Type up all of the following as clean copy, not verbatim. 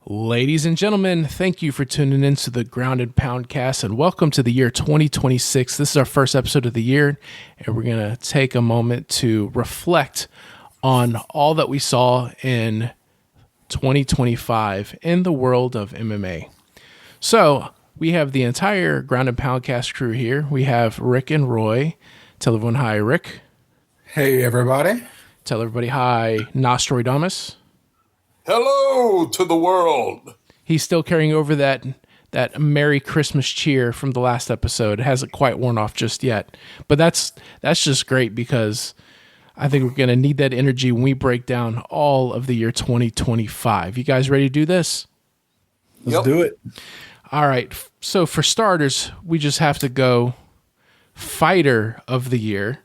Ladies and gentlemen, thank you for tuning in to the Ground and Pound cast and welcome to the year 2026. This is our first episode of the year, and we're going to take a moment to reflect on all that we saw in 2025 in the world of MMA. So, we have the entire Ground and Pound cast crew here. We have Rick and Roy. Tell everyone hi, Rick. Hey, everybody. Tell everybody hi, Nostradamus. Hello to the world. He's still carrying over that Merry Christmas cheer from the last episode. It hasn't quite worn off just yet. But that's just great because I think we're going to need that energy when we break down all of the year 2025. You guys ready to do this? Let's do it. All right. So for starters, we just have to go fighter of the year.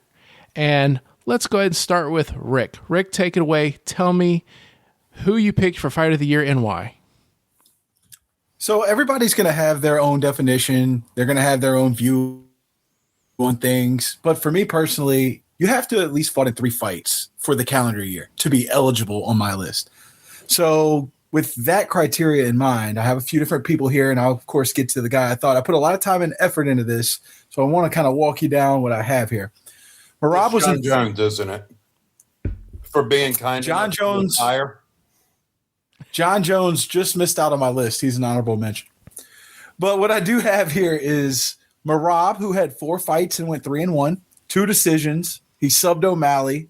And let's go ahead and start with Rick. Rick, take it away. Tell me who you picked for fighter of the year and why. So everybody's going to have their own definition. They're going to have their own view on things. But for me personally, you have to at least fight in 3 fights for the calendar year to be eligible on my list. So with that criteria in mind, I have a few different people here, and I'll, of course, get to the guy I thought. I put a lot of time and effort into this, so I want to kind of walk you down what I have here. Merab was John Jones, isn't it? For being kind John Jones. John Jones just missed out on my list. He's an honorable mention. But what I do have here is Merab, who had 4 fights and went 3-1, 2 decisions. He subbed O'Malley,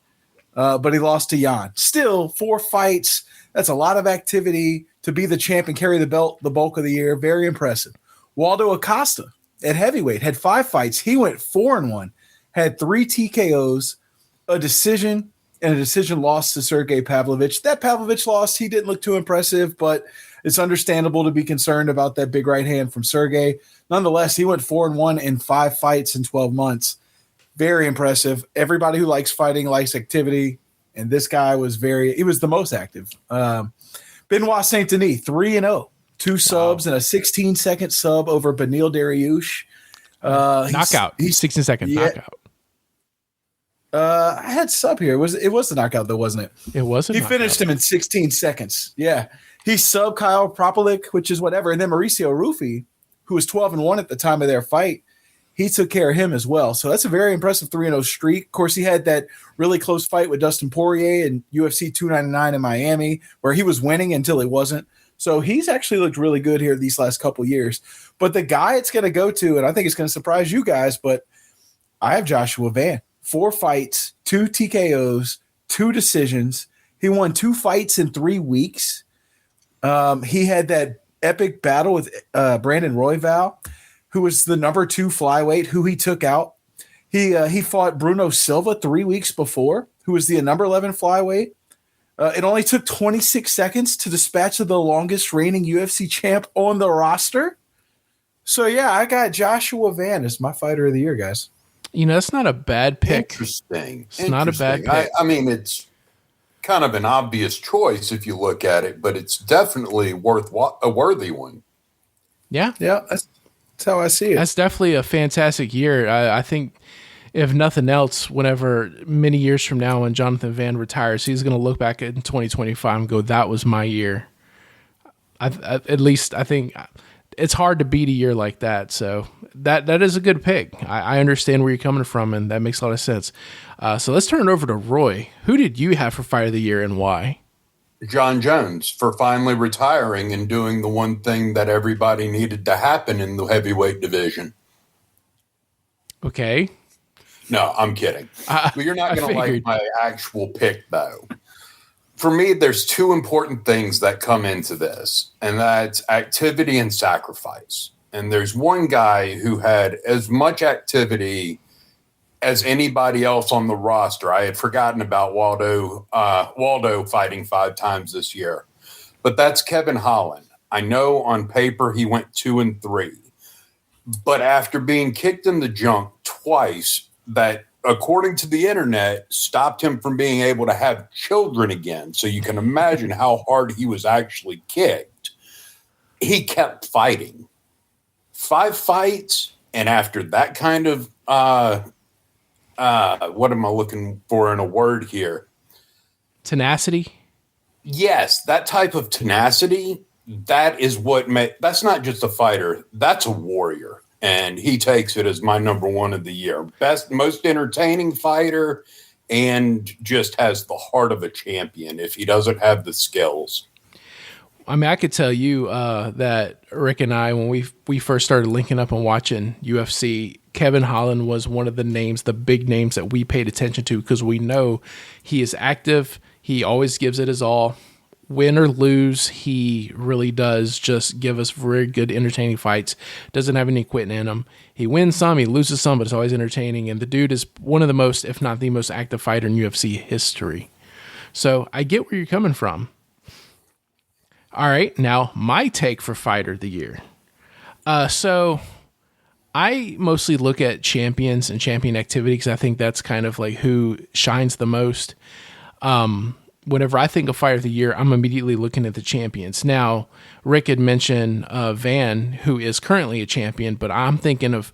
but he lost to Jan. Still, 4 fights. That's a lot of activity to be the champ and carry the belt the bulk of the year. Very impressive. Waldo Acosta at heavyweight had 5 fights. He went 4-1, had 3 TKOs, a decision, and a decision loss to Sergey Pavlovich. That Pavlovich loss, he didn't look too impressive, but it's understandable to be concerned about that big right hand from Sergey. Nonetheless, he went 4-1 in 5 fights in 12 months. Very impressive. Everybody who likes fighting likes activity, and this guy was he was the most active. Benoit Saint Denis, 3-0, 2 subs and a 16-second sub over Beneil Dariush. Knockout. He's 16-second knockout. I had sub here. It was the knockout though, wasn't it? It was. He finished him in 16 seconds. Yeah. He subbed Kyle Propolik, which is whatever. And then Mauricio Rufy, who was 12-1 at the time of their fight, he took care of him as well. So that's a very impressive 3-0 streak. Of course, he had that really close fight with Dustin Poirier in UFC 299 in Miami, where he was winning until he wasn't. So he's actually looked really good here these last couple years. But the guy it's going to go to, and I think it's going to surprise you guys, but I have Joshua Van. 4 fights, 2 TKOs, 2 decisions. He won 2 fights in 3 weeks. He had that epic battle with Brandon Royval, who was the number 2 flyweight, who he took out. He fought Bruno Silva 3 weeks before, who was the number 11 flyweight. It only took 26 seconds to dispatch the longest reigning UFC champ on the roster. So, yeah, I got Joshua Van as my fighter of the year, guys. You know, that's not a bad pick. Interesting. It's not a bad pick. I mean, it's kind of an obvious choice if you look at it, but it's definitely a worthy one. Yeah. Yeah, that's how I see it. That's definitely a fantastic year. I think, if nothing else, whenever many years from now when Jonathan Van retires, he's going to look back at 2025 and go, that was my year. At least I think it's hard to beat a year like that. So that is a good pick. I understand where you're coming from, and that makes a lot of sense. So let's turn it over to Roy. Who did you have for fight of the year and why? John Jones, for finally retiring and doing the one thing that everybody needed to happen in the heavyweight division. Okay. No, I'm kidding. But you're not going to like my actual pick, though. For me, there's 2 important things that come into this, and that's activity and sacrifice. And there's one guy who had as much activity as anybody else on the roster. I had forgotten about Waldo fighting 5 times this year. But that's Kevin Holland. I know on paper he went 2-3. But after being kicked in the junk twice, that, according to the internet, stopped him from being able to have children again. So you can imagine how hard he was actually kicked. He kept fighting. 5 fights, and after that kind of what am I looking for in a word here? Tenacity? Yes, that type of tenacity. that is what that's not just a fighter, that's a warrior. And he takes it as my number one of the year. Best, most entertaining fighter, and just has the heart of a champion if he doesn't have the skills. I mean, I could tell you that Rick and I, when we first started linking up and watching UFC, Kevin Holland was one of the names, the big names that we paid attention to, because we know he is active. He always gives it his all. Win or lose, he really does just give us very good, entertaining fights. Doesn't have any quitting in him. He wins some, he loses some, but it's always entertaining. And the dude is one of the most, if not the most active fighter in UFC history. So I get where you're coming from. All right, now my take for Fighter of the Year. So I mostly look at champions and champion activity because I think that's kind of like who shines the most. Whenever I think of Fighter of the Year, I'm immediately looking at the champions. Now, Rick had mentioned Van, who is currently a champion, but I'm thinking of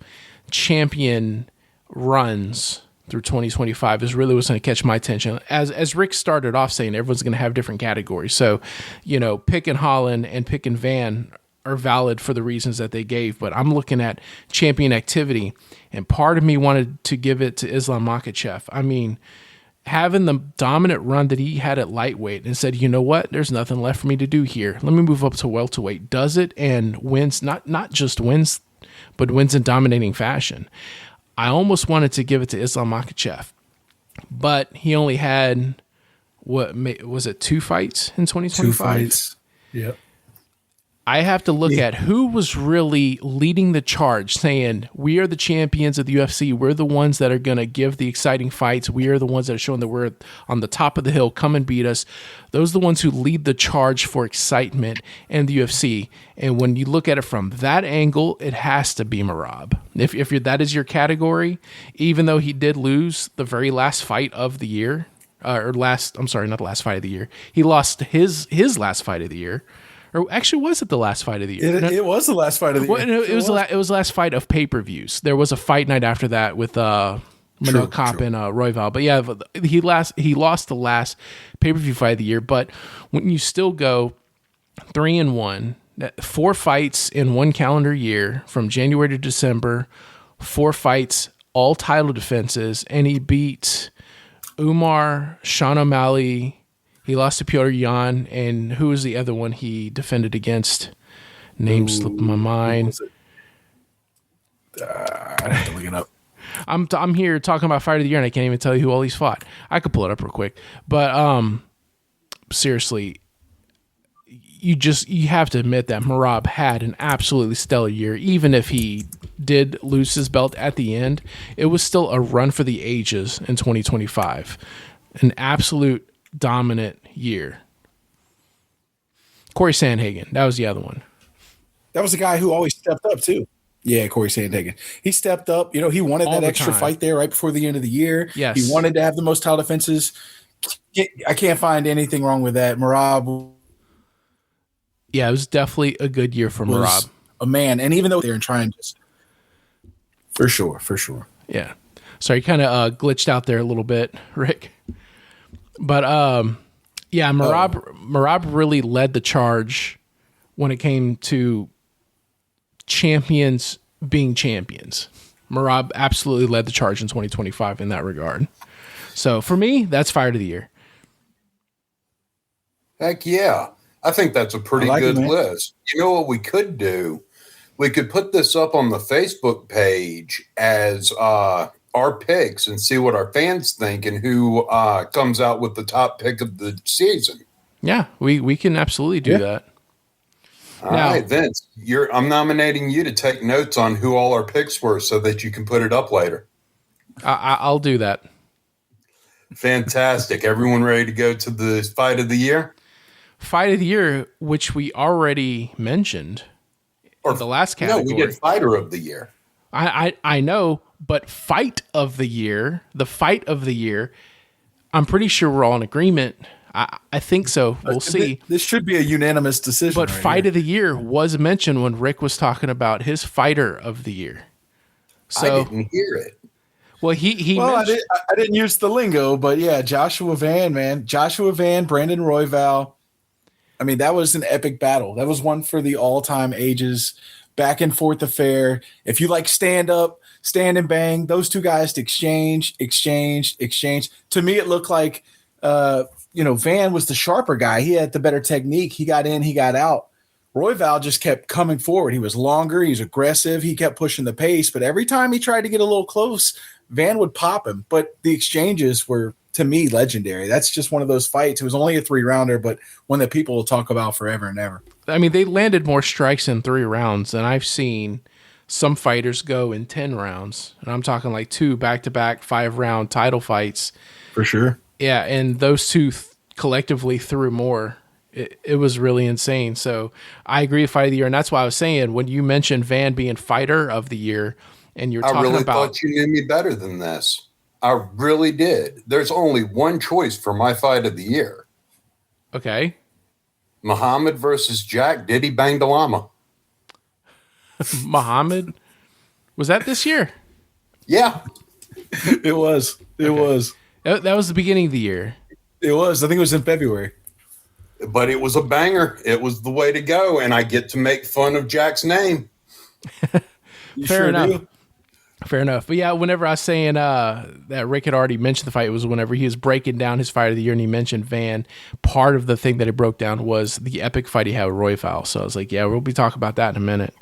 champion runs through 2025 is really what's going to catch my attention. As Rick started off saying, everyone's going to have different categories. So, picking Holland and picking Van are valid for the reasons that they gave, but I'm looking at champion activity, and part of me wanted to give it to Islam Makhachev. I mean, having the dominant run that he had at lightweight and said, you know what, there's nothing left for me to do here. Let me move up to welterweight. Does it and wins, not just wins, but wins in dominating fashion. I almost wanted to give it to Islam Makhachev, but he only had, what was it, 2 fights in 2025? 2 fights. Yep. I have to look at who was really leading the charge, saying, we are the champions of the UFC. We're the ones that are going to give the exciting fights. We are the ones that are showing that we're on the top of the hill. Come and beat us. Those are the ones who lead the charge for excitement in the UFC. And when you look at it from that angle, it has to be Merab. If that is your category, even though he did lose the very last fight of the year, not the last fight of the year. He lost his last fight of the year. Or actually, was it the last fight of the year? It was the last fight of the year. No, it was the last fight of pay-per-views. There was a fight night after that with Manel Kape and Royval. But yeah, he lost the last pay-per-view fight of the year. But when you still go 3-1, 4 fights in one calendar year from January to December, 4 fights, all title defenses, and he beat Umar, Sean O'Malley. He lost to Petr Yan, and who was the other one he defended against? Name slipped my mind. I have to look it up. I'm here talking about Fight of the Year, and I can't even tell you who all he's fought. I could pull it up real quick, but seriously, you have to admit that Merab had an absolutely stellar year. Even if he did lose his belt at the end, it was still a run for the ages in 2025. An absolute dominant year. Corey Sandhagen, that was the other one. That was the guy who always stepped up too. Yeah, Corey Sandhagen. He stepped up. He wanted that extra fight there right before the end of the year. Yes. He wanted to have the most title defenses. I can't find anything wrong with that. Merab. Yeah, it was definitely a good year for Merab. A man, and even though they're trying to, for sure. Yeah. Sorry, kind of glitched out there a little bit, Rick. But Merab really led the charge when it came to champions being champions. Merab absolutely led the charge in 2025 in that regard. So for me, that's Fight of the Year. Heck yeah. I think that's a pretty good list. You know what we could do? We could put this up on the Facebook page as our picks and see what our fans think and who comes out with the top pick of the season. Yeah, we can absolutely do that. All right, Vince, I'm nominating you to take notes on who all our picks were so that you can put it up later. I'll do that. Fantastic. Everyone ready to go to the Fight of the Year? Fight of the Year, which we already mentioned in the last category. No, we did Fighter of the Year. I know, but Fight of the Year, the Fight of the Year, I'm pretty sure we're all in agreement. I think so. We'll see. This should be a unanimous decision. But Fight of the Year was mentioned when Rick was talking about his Fighter of the Year. So, I didn't hear it. Well, I didn't use the lingo, but yeah, Joshua Van, Brandon Royval. I mean, that was an epic battle. That was one for the all-time ages, back and forth affair. If you like stand up, stand and bang, those two guys to exchange. To me, it looked like, Van was the sharper guy. He had the better technique. He got in, he got out. Royval just kept coming forward. He was longer. He was aggressive. He kept pushing the pace. But every time he tried to get a little close, Van would pop him. But the exchanges were, to me, legendary. That's just one of those fights. It was only a 3-rounder, but one that people will talk about forever and ever. I mean, they landed more strikes in 3 rounds than I've seen some fighters go in 10 rounds. And I'm talking like 2 back-to-back 5-round title fights. For sure. Yeah, and those two collectively threw more. It was really insane. So I agree with Fight of the Year. And that's why I was saying, when you mentioned Van being Fighter of the Year, and you're talking about... I really thought you knew me better than this. I really did. There's only one choice for my Fight of the Year. Okay. Muhammad versus Jack Diddy Bang the Llama. Muhammad? Was that this year? Yeah. It was. It was. That was the beginning of the year. It was. I think it was in February. But it was a banger. It was the way to go, and I get to make fun of Jack's name. Fair enough. Fair enough. But yeah, whenever I was saying that Rick had already mentioned the fight, it was whenever he was breaking down his Fight of the Year and he mentioned Van. Part of the thing that it broke down was the epic fight he had with Royval. So I was like, yeah, we'll be talking about that in a minute.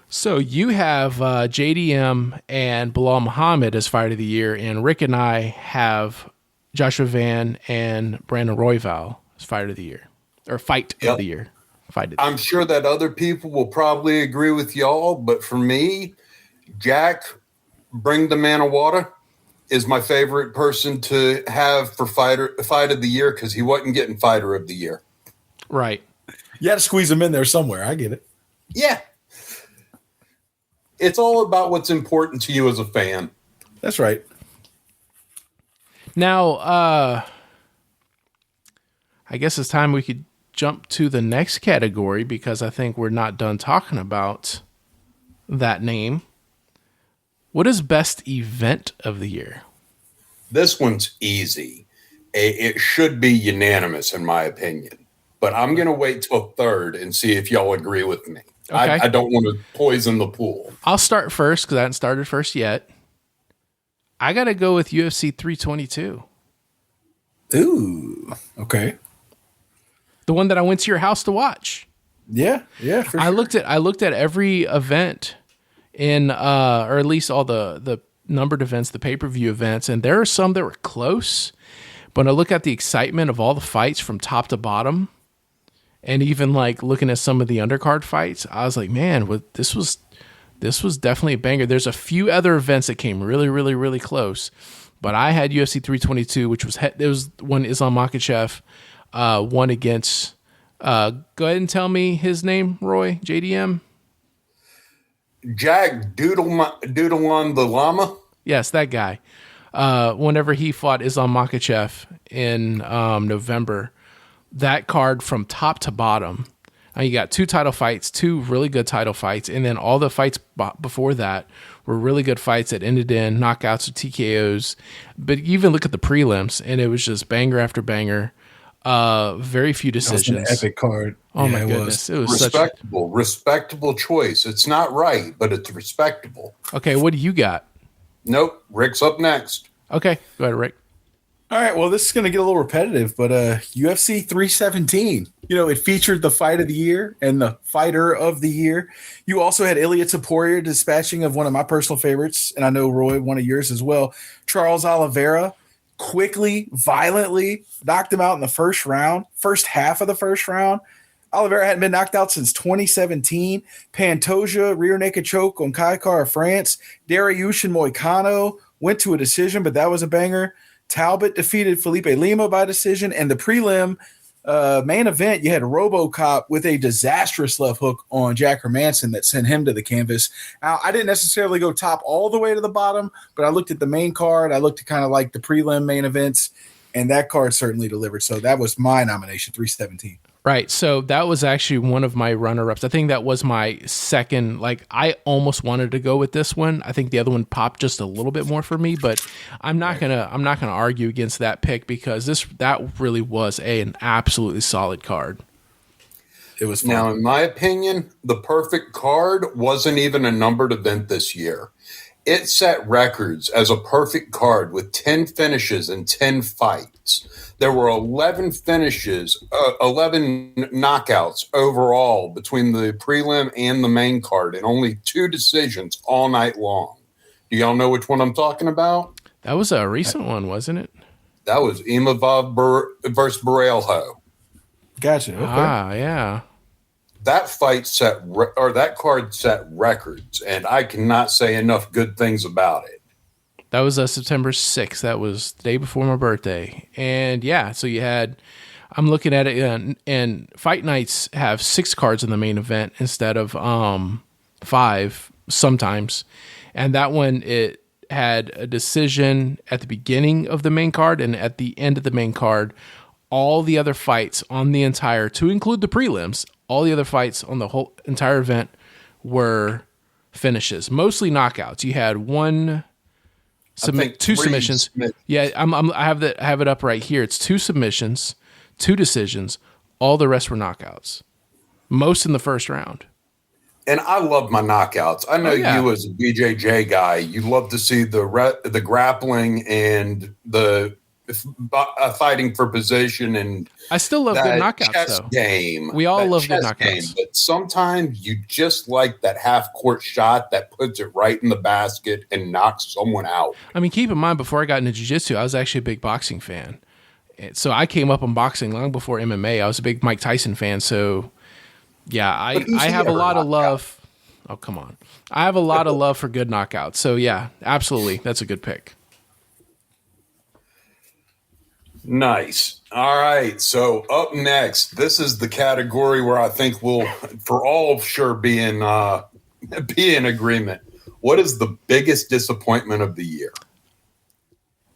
So you have JDM and Bilal Muhammad as Fight of the Year, and Rick and I have Joshua Van and Brandon Royval as Fight of the Year, or Fight of the Year. I'm sure that other people will probably agree with y'all, but for me, Jack, Bring the Man of Water, is my favorite person to have for Fight of the Year, because he wasn't getting Fighter of the Year. Right. You had to squeeze him in there somewhere. I get it. Yeah. It's all about what's important to you as a fan. That's right. Now, I guess it's time we could jump to the next category, because I think we're not done talking about that name. What is best event of the year? This one's easy. It should be unanimous, in my opinion. But I'm going to wait till third and see if y'all agree with me. Okay. I don't want to poison the pool. I'll start first because I haven't started first yet. I got to go with UFC 322. Ooh, okay. The one that I went to your house to watch. Yeah, for sure. I looked at every event in, or at least all the numbered events, the pay-per-view events, and there are some that were close. But I look at the excitement of all the fights from top to bottom, and even like looking at some of the undercard fights, I was like, man, this was definitely a banger. There's a few other events that came really, really, really close, but I had UFC 322, which was one Islam Makhachev, one against. Go ahead and tell me his name, Roy. JDM. Jack Doodleon the Llama. Yes, that guy. Whenever he fought Islam Makhachev in November, that card from top to bottom, you got 2 title fights, 2 really good title fights, and then all the fights before that were really good fights that ended in knockouts or TKOs. But even look at the prelims, and it was just banger after banger. Very few decisions. That was an epic card. Oh my goodness. It was respectable choice. It's not right, but it's respectable. Okay, what do you got? Nope. Rick's up next. Okay, go ahead, Rick. All right, well, this is going to get a little repetitive, but UFC 317, it featured the Fight of the Year and the Fighter of the Year. You also had Ilia Topuria dispatching of one of my personal favorites, and I know, Roy, one of yours as well, Charles Oliveira. Quickly, violently knocked him out in the first half of the first round. Oliveira hadn't been knocked out since 2017. Pantoja, rear naked choke on Kai Kara France. Dariush Moicano went to a decision, but that was a banger. Talbot defeated Felipe Lima by decision. And the prelim main event, you had RoboCop with a disastrous left hook on Jack Hermanson that sent him to the canvas. Now, I didn't necessarily go top all the way to the bottom, but I looked at the main card. I looked at kind of like the prelim main events. and that card certainly delivered. So that was my nomination, 317. Right. So that was actually one of my runner-ups. I think that was my second. Like, I almost wanted to go with this one. I think the other one popped just a little bit more for me, but I'm not gonna argue against that pick because that really was an absolutely solid card. It was fun. Now, in my opinion, the perfect card wasn't even a numbered event this year. It set records as a perfect card with 10 finishes and 10 fights. There were 11 finishes, 11 knockouts overall between the prelim and the main card, and only 2 decisions all night long. Do y'all know which one I'm talking about? That was a recent one, wasn't it? That was Imavov versus Borelho. Gotcha. Okay. Yeah. That fight that card set records, and I cannot say enough good things about it. That was September 6th. That was the day before my birthday. And yeah, so you had, I'm looking at it, and fight nights have 6 cards in the main event instead of 5 sometimes. And that one, it had a decision at the beginning of the main card and at the end of the main card. All the other fights on the entire, to include the prelims, all the other fights on the whole entire event were finishes, mostly knockouts. You had two submissions. Yeah, I have it up right here. It's 2 submissions, 2 decisions. All the rest were knockouts, most in the first round. And I love my knockouts. I know you as a BJJ guy, you love to see the grappling and the fighting for position, and I still love good knockouts. Though game, we all love good knockouts. Game. But sometimes you just like that half court shot that puts it right in the basket and knocks someone out. I mean, keep in mind, before I got into jiu-jitsu, I was actually a big boxing fan. So I came up on boxing long before MMA. I was a big Mike Tyson fan. So yeah, I have a lot of love. Oh, come on. I have a lot of love for good knockouts. So yeah, absolutely. That's a good pick. Nice. All right. So up next, this is the category where I think we'll, for all sure, be in agreement. What is the biggest disappointment of the year?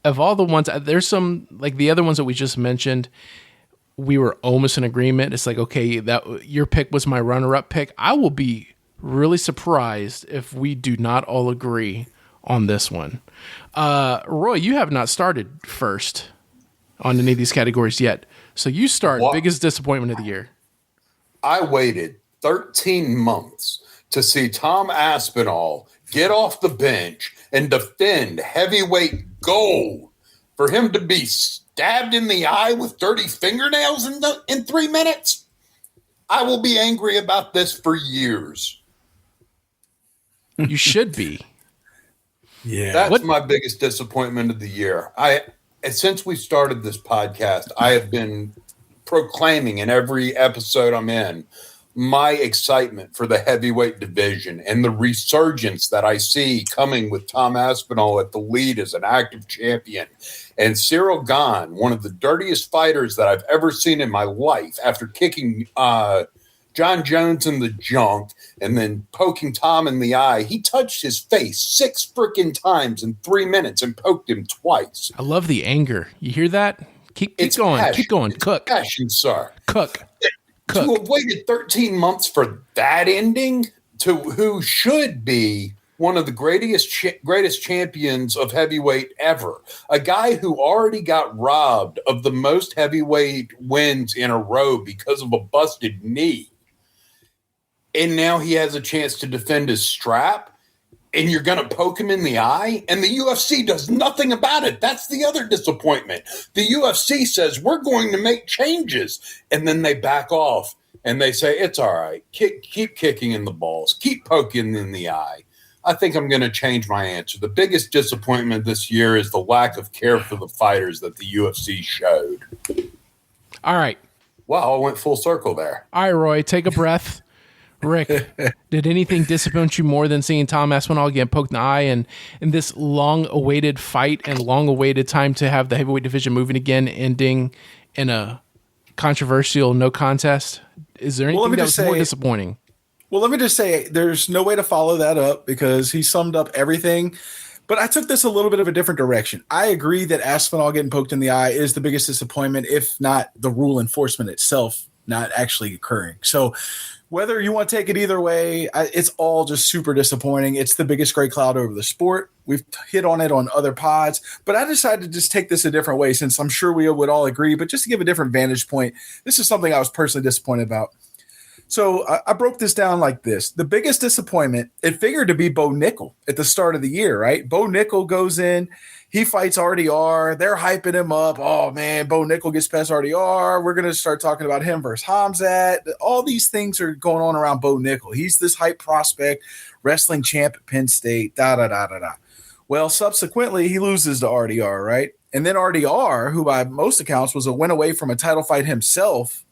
Of all the ones, there's some, like the other ones that we just mentioned, we were almost in agreement. It's like, okay, that your pick was my runner-up pick. I will be really surprised if we do not all agree on this one. Roy, you have not started first on any of these categories yet. So you start biggest disappointment of the year. I waited 13 months to see Tom Aspinall get off the bench and defend heavyweight gold. For him to be stabbed in the eye with dirty fingernails in 3 minutes? I will be angry about this for years. You should be. Yeah. That's my biggest disappointment of the year. Since we started this podcast, I have been proclaiming in every episode I'm in my excitement for the heavyweight division and the resurgence that I see coming with Tom Aspinall at the lead as an active champion. And Cyril Gane, one of the dirtiest fighters that I've ever seen in my life, after kicking John Jones in the junk and then poking Tom in the eye, he touched his face 6 freaking times in 3 minutes and poked him twice. I love the anger. You hear that? Keep going. Passion. Keep going. Cook. Passion, sir. Cook. To have waited 13 months for that ending to who should be one of the greatest champions of heavyweight ever. A guy who already got robbed of the most heavyweight wins in a row because of a busted knee. And now he has a chance to defend his strap, and you're going to poke him in the eye, and the UFC does nothing about it. That's the other disappointment. The UFC says, we're going to make changes, and then they back off, and they say, it's all right. Keep kicking in the balls. Keep poking in the eye. I think I'm going to change my answer. The biggest disappointment this year is the lack of care for the fighters that the UFC showed. All right. Wow, I went full circle there. All right, Roy, take a breath. Rick, did anything disappoint you more than seeing Tom Aspinall get poked in the eye and in this long-awaited fight and long-awaited time to have the heavyweight division moving again, ending in a controversial no contest? Is there anything that was more disappointing? Well, let me just say there's no way to follow that up because he summed up everything. But I took this a little bit of a different direction. I agree that Aspinall getting poked in the eye is the biggest disappointment, if not the rule enforcement itself not actually occurring. So whether you want to take it either way, it's all just super disappointing. It's the biggest gray cloud over the sport. We've hit on it on other pods, but I decided to just take this a different way, since I'm sure we would all agree, but just to give a different vantage point, this is something I was personally disappointed about. So I broke this down like this. The biggest disappointment, it figured to be Bo Nickel at the start of the year, right? Bo Nickel goes in, he fights RDR. They're hyping him up. Oh, man, Bo Nickel gets past RDR. We're going to start talking about him versus Hamzat. All these things are going on around Bo Nickel. He's this hype prospect, wrestling champ at Penn State, da-da-da-da-da. Well, subsequently, he loses to RDR, right? And then RDR, who by most accounts was a win away from a title fight himself,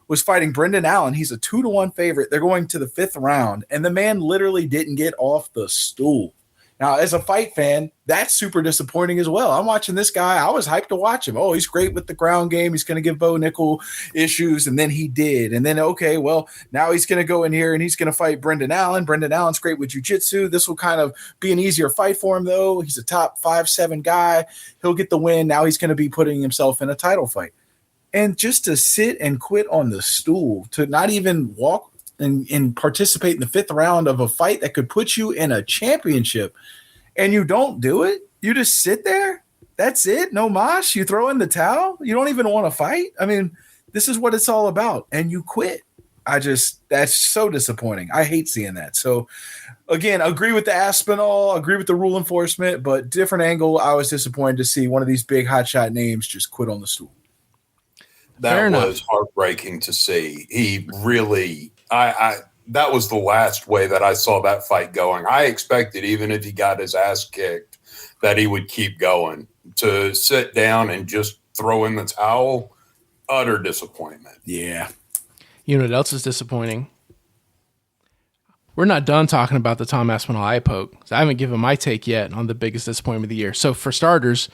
was fighting Brendan Allen. He's a 2-1 favorite. They're going to the 5th round, and the man literally didn't get off the stool. Now, as a fight fan, that's super disappointing as well. I'm watching this guy. I was hyped to watch him. Oh, he's great with the ground game. He's going to give Bo Nickel issues, and then he did. And then, okay, well, now he's going to go in here and he's going to fight Brendan Allen. Brendan Allen's great with jiu-jitsu. This will kind of be an easier fight for him, though. He's a top 5-7 guy. He'll get the win. Now he's going to be putting himself in a title fight. And just to sit and quit on the stool, to not even walk and participate in the 5th round of a fight that could put you in a championship, and you don't do it, you just sit there. That's it. No mosh. You throw in the towel. You don't even want to fight. I mean, this is what it's all about. And you quit. That's so disappointing. I hate seeing that. So again, agree with the Aspinall, agree with the rule enforcement, but different angle. I was disappointed to see one of these big hotshot names just quit on the stool. That was heartbreaking to see. He really, that was the last way that I saw that fight going. I expected, even if he got his ass kicked, that he would keep going. To sit down and just throw in the towel, utter disappointment. Yeah. You know what else is disappointing? We're not done talking about the Tom Aspinall eye poke. I haven't given my take yet on the biggest disappointment of the year. So for starters,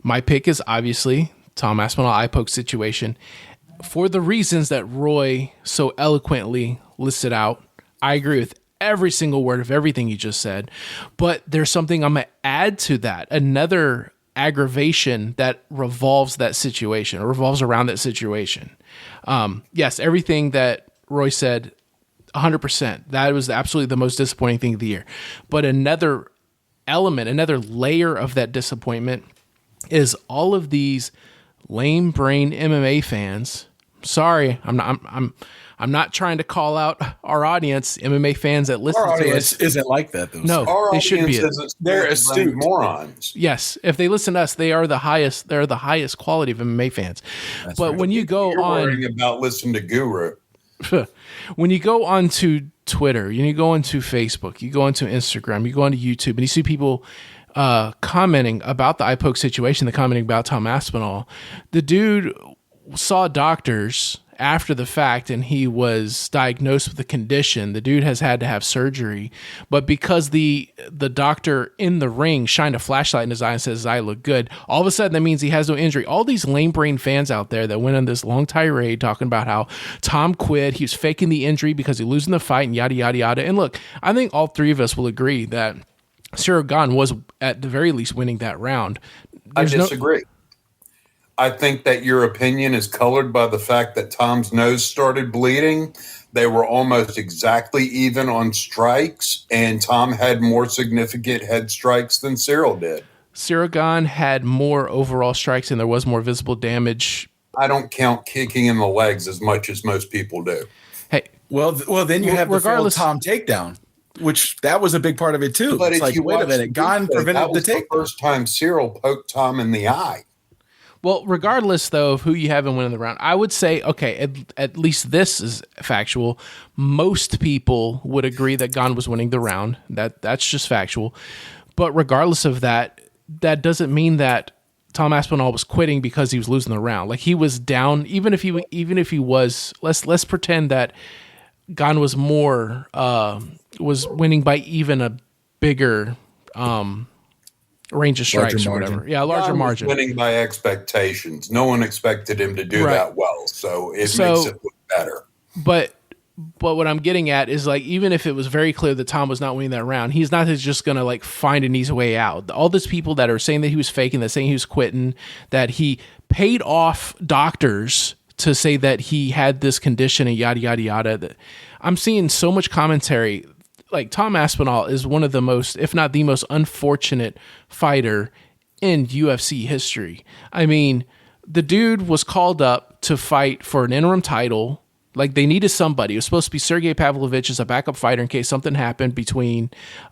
my pick is obviously Tom Aspinall eye poke situation, for the reasons that Roy so eloquently listed out. I agree with every single word of everything you just said, but there's something I'm going to add to that. Another aggravation that revolves that situation, or revolves around that situation. Yes, everything that Roy said, 100%. That was absolutely the most disappointing thing of the year. But another element, another layer of that disappointment is all of these lame brain MMA fans. Sorry, I'm not trying to call out our audience, MMA fans that listen to us. Our audience isn't like that, though. No, they should be. They're astute morons. Yes, if they listen to us, they are the highest. They're the highest quality of MMA fans. That's but right. when you go You're on, worrying about listening to Guru. when you go onto Twitter, you go onto Facebook, you go onto Instagram, you go onto YouTube, and you see people commenting about the eye poke situation, the commenting about Tom Aspinall. The dude saw doctors after the fact, and he was diagnosed with a condition. The dude has had to have surgery, but because the doctor in the ring shined a flashlight in his eye and says his eye looked good, all of a sudden that means he has no injury. All these lame brain fans out there that went on this long tirade talking about how Tom quit, he was faking the injury because he losing the fight, and yada yada yada. And look, I think all three of us will agree that Ciryl Gane was at the very least winning that round. I disagree. I think that your opinion is colored by the fact that Tom's nose started bleeding. They were almost exactly even on strikes, and Tom had more significant head strikes than Ciryl did. Ciryl Gane had more overall strikes, and there was more visible damage. I don't count kicking in the legs as much as most people do. Hey, well, then you have the failed Tom takedown, which that was a big part of it too. But it's if you wait a minute, Gane prevented the take. First time Ciryl poked Tom in the eye. Well, regardless, though, of who you have in winning the round, I would say, okay, at least this is factual. Most people would agree that Gane was winning the round. That's just factual. But regardless of that, that doesn't mean that Tom Aspinall was quitting because he was losing the round. Like, he was down, even if he was. Let's pretend that Gane was more was winning by even a bigger range of strikes or whatever. Yeah, larger margin. Winning by expectations. No one expected him to do that well, so it makes it look better. But But what I'm getting at is like, even if it was very clear that Tom was not winning that round, he's not just going to like find an easy way out. All these people that are saying that he was faking, that saying he was quitting, that he paid off doctors to say that he had this condition and yada, yada, yada. That I'm seeing so much commentary. Like Tom Aspinall is one of the most, if not the most unfortunate fighter in UFC history. I mean, the dude was called up to fight for an interim title. Like they needed somebody. It was supposed to be Sergey Pavlovich as a backup fighter in case something happened between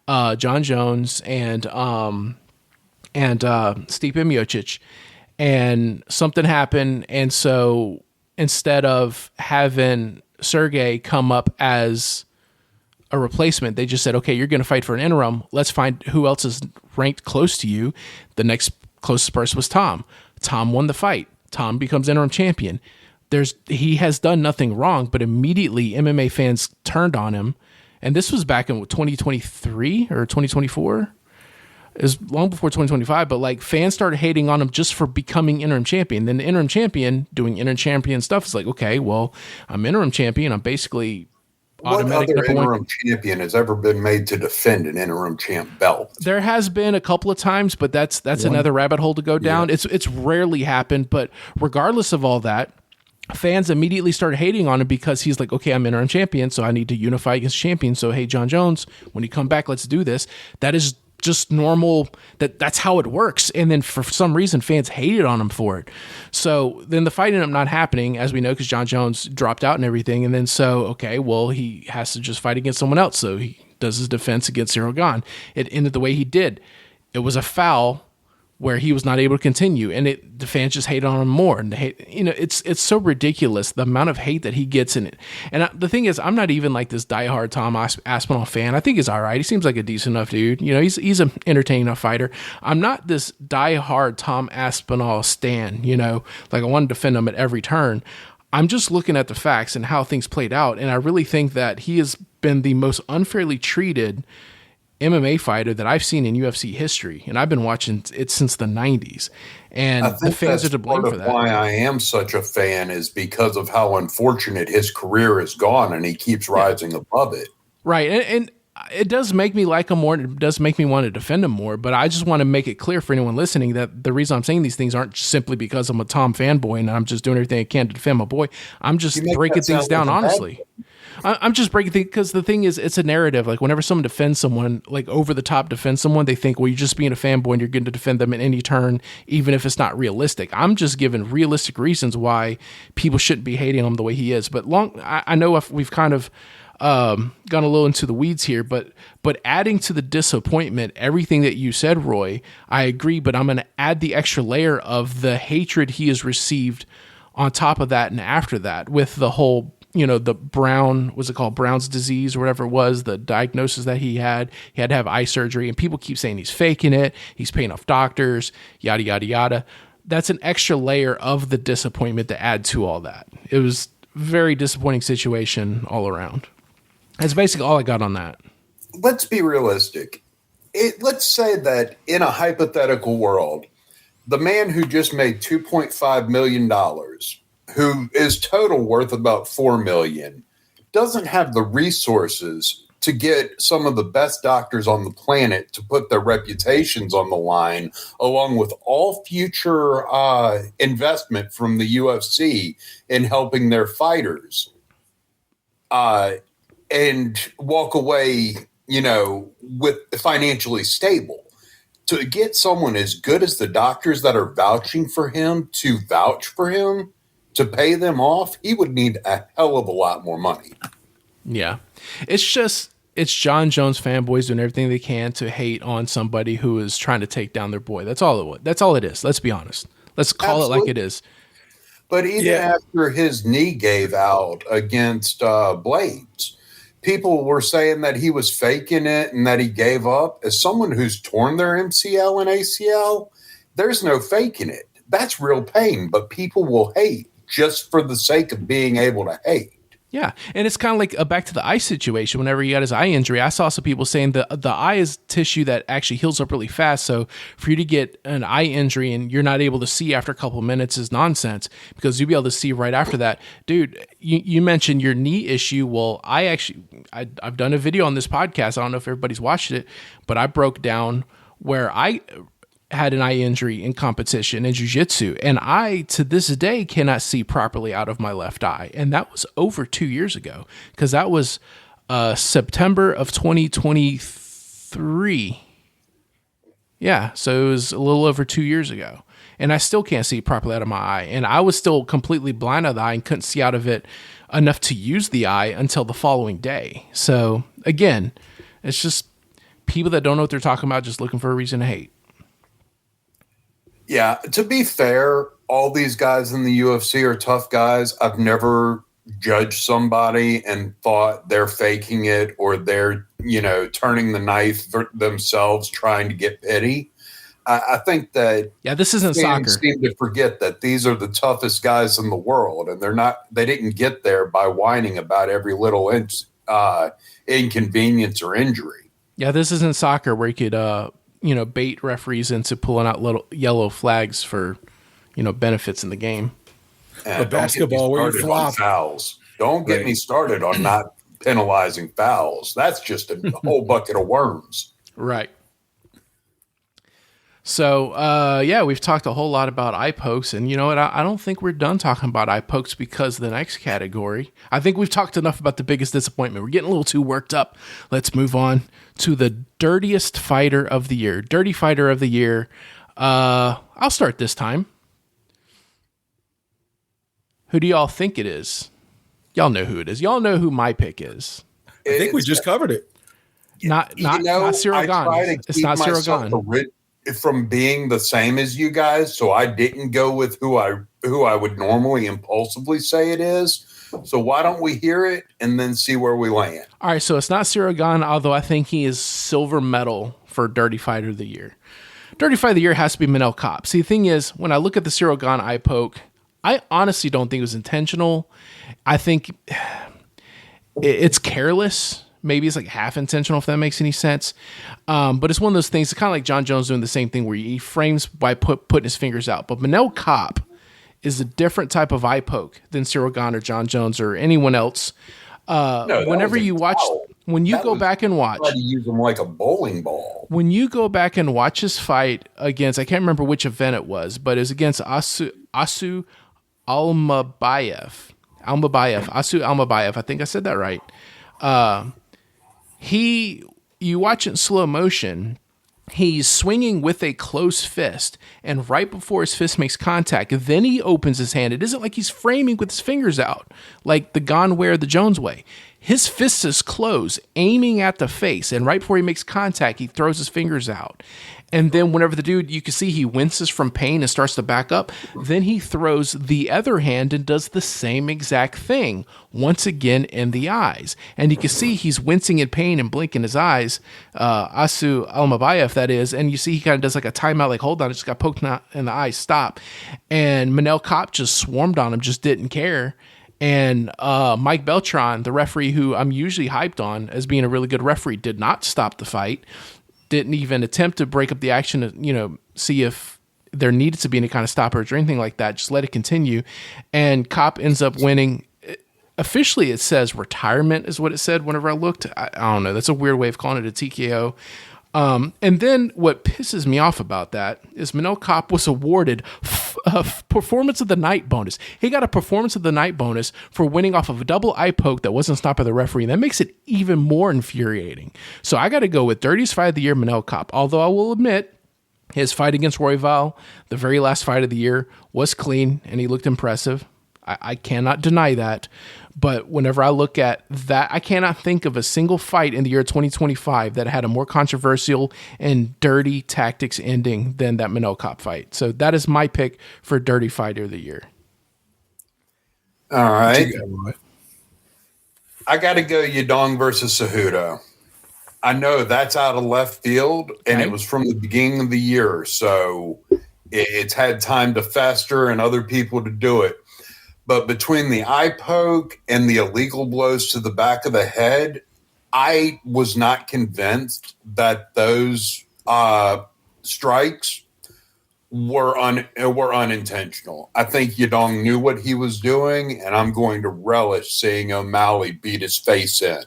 John Jones and Stipe Miocic, and something happened. And so instead of having Sergey come up as a replacement, they just said, okay, you're going to fight for an interim. Let's find who else is ranked close to you. The next closest person was Tom. Tom won the fight. Tom becomes interim champion. He has done nothing wrong, but immediately MMA fans turned on him. And this was back in 2023 or 2024. It was long before 2025, but like fans started hating on him just for becoming interim champion. Then the interim champion doing interim champion stuff is like, okay, well, I'm interim champion. I'm basically automatic. What other interim champion has ever been made to defend an interim champ belt? There has been a couple of times, but that's another rabbit hole to go down. Yeah. It's rarely happened, but regardless of all that, fans immediately started hating on him because he's like, okay, I'm interim champion, so I need to unify against champion. So, hey, John Jones, when you come back, let's do this. That is just normal. That's how it works. And then for some reason, fans hated on him for it. So then the fight ended up not happening, as we know, because John Jones dropped out and everything. And then so, okay, well, he has to just fight against someone else. So he does his defense against Cyril Gane. It ended the way he did. It was a foul where he was not able to continue, and the fans just hated on him more. And it's so ridiculous the amount of hate that he gets in it. And the thing is, I'm not even like this diehard Tom Aspinall fan. I think he's all right. He seems like a decent enough dude. He's an entertaining enough fighter. I'm not this diehard Tom Aspinall stan. Like I want to defend him at every turn. I'm just looking at the facts and how things played out, and I really think that he has been the most unfairly treated MMA fighter that I've seen in UFC history, and I've been watching it since the 90s. And the fans are to blame for that. Why I am such a fan is because of how unfortunate his career has gone, and he keeps rising above it. Right, and it does make me like him more. It does make me want to defend him more. But I just want to make it clear for anyone listening that the reason I'm saying these things aren't simply because I'm a Tom fanboy and I'm just doing everything I can to defend my boy. I'm just breaking things down honestly. I'm just breaking things because the thing is, it's a narrative. Like whenever someone defends someone, like over the top defends someone, they think, well, you're just being a fanboy and you're going to defend them at any turn, even if it's not realistic. I'm just giving realistic reasons why people shouldn't be hating him the way he is. But I know we've kind of gone a little into the weeds here, but adding to the disappointment, everything that you said, Roy, I agree, but I'm going to add the extra layer of the hatred he has received on top of that and after that with the whole, the Brown's disease or whatever it was, the diagnosis that he had to have eye surgery, and people keep saying he's faking it, he's paying off doctors, yada, yada, yada. That's an extra layer of the disappointment to add to all that. It was a very disappointing situation all around. That's basically all I got on that. Let's be realistic. Let's say that in a hypothetical world, the man who just made $2.5 million, who is total worth about $4 million, doesn't have the resources to get some of the best doctors on the planet to put their reputations on the line, along with all future investment from the UFC in helping their fighters, and walk away, with financially stable. To get someone as good as the doctors that are vouching for him to vouch for him, to pay them off, he would need a hell of a lot more money. Yeah. It's John Jones fanboys doing everything they can to hate on somebody who is trying to take down their boy. That's all it is. Let's be honest. Let's call it like it is. But even after his knee gave out against Blades, people were saying that he was faking it and that he gave up. As someone who's torn their MCL and ACL, there's no faking it. That's real pain, but people will hate just for the sake of being able to hate. Yeah, and it's kind of like back to the eye situation. Whenever he got his eye injury, I saw some people saying the eye is tissue that actually heals up really fast. So for you to get an eye injury and you're not able to see after a couple of minutes is nonsense, because you'll be able to see right after that. Dude, you mentioned your knee issue. Well, I've done a video on this podcast. I don't know if everybody's watched it, but I broke down where I had an eye injury in competition in jiu-jitsu, and I to this day cannot see properly out of my left eye, and that was over 2 years ago, because that was September of 2023. Yeah, so it was a little over 2 years ago, and I still can't see properly out of my eye, and I was still completely blind out of the eye and couldn't see out of it enough to use the eye until the following day. So again, it's just people that don't know what they're talking about, just looking for a reason to hate. Yeah, to be fair, all these guys in the UFC are tough guys. I've never judged somebody and thought they're faking it or they're, turning the knife themselves trying to get pity. I think that this isn't soccer. Seem to forget that these are the toughest guys in the world, and they didn't get there by whining about every little inconvenience or injury. Yeah, this isn't soccer where you could bait referees into pulling out little yellow flags for, benefits in the game. And basketball where you flop fouls. Don't get me started on not penalizing fouls. That's just a whole bucket of worms. Right. So, we've talked a whole lot about eye pokes, and you know what? I don't think we're done talking about eye pokes, because the next category, I think we've talked enough about the biggest disappointment. We're getting a little too worked up. Let's move on to the dirtiest fighter of the year. Dirty fighter of the year. I'll start this time. Who do y'all think it is? Y'all know who it is. Y'all know who my pick is. I think we just covered it. Not Cyril Gane. It's not Cyril Gane. From being the same as you guys, so I didn't go with who I would normally impulsively say it is. So why don't we hear it and then see where we land? All right, so it's not Cyril Gane, although I think he is silver medal for Dirty Fighter of the Year. Dirty Fighter of the Year has to be Manel Kape. See, the thing is, when I look at the Cyril Gane eye poke, I honestly don't think it was intentional. I think it's careless. Maybe it's like half intentional, if that makes any sense. But it's one of those things, kind of like John Jones doing the same thing where he frames by putting his fingers out. But Manel Kape is a different type of eye poke than Cyril Gane or John Jones or anyone else. Whenever you watch, when you go back and watch, try to use them like a bowling ball. When you go back and watch his fight against, I can't remember which event it was, but it was against Asu Almabayev. Asu Almabayev. I think I said that right. You watch it in slow motion, he's swinging with a closed fist, and right before his fist makes contact, then he opens his hand. It isn't like he's framing with his fingers out, like the Gane way or the Jones way. His fist is closed, aiming at the face, and right before he makes contact, he throws his fingers out. And then whenever the dude, you can see he winces from pain and starts to back up, then he throws the other hand and does the same exact thing, once again in the eyes. And you can see he's wincing in pain and blinking his eyes, Asu Almabayev, that is, and you see he kind of does like a timeout, like, hold on, I just got poked in the eye, stop. And Manel Kape just swarmed on him, just didn't care. And Mike Beltran, the referee who I'm usually hyped on as being a really good referee, did not stop the fight. Didn't even attempt to break up the action to, see if there needed to be any kind of stoppage or anything like that. Just let it continue. And Kape ends up winning. Officially, it says retirement is what it said whenever I looked. I don't know. That's a weird way of calling it a TKO. And then what pisses me off about that is Manel Kape was awarded a performance of the night bonus. He got a performance of the night bonus for winning off of a double eye poke that wasn't stopped by the referee. And that makes it even more infuriating. So I got to go with dirtiest fight of the year, Manel Kape. Although I will admit his fight against Royval, the very last fight of the year, was clean and he looked impressive. I cannot deny that. But whenever I look at that, I cannot think of a single fight in the year 2025 that had a more controversial and dirty tactics ending than that Manel Kape fight. So that is my pick for Dirty Fighter of the Year. All right. I got to go Yadong versus Cejudo. I know that's out of left field, and It was from the beginning of the year, so it's had time to fester and other people to do it. But between the eye poke and the illegal blows to the back of the head, I was not convinced that those strikes were unintentional. I think Yadong knew what he was doing, and I'm going to relish seeing O'Malley beat his face in.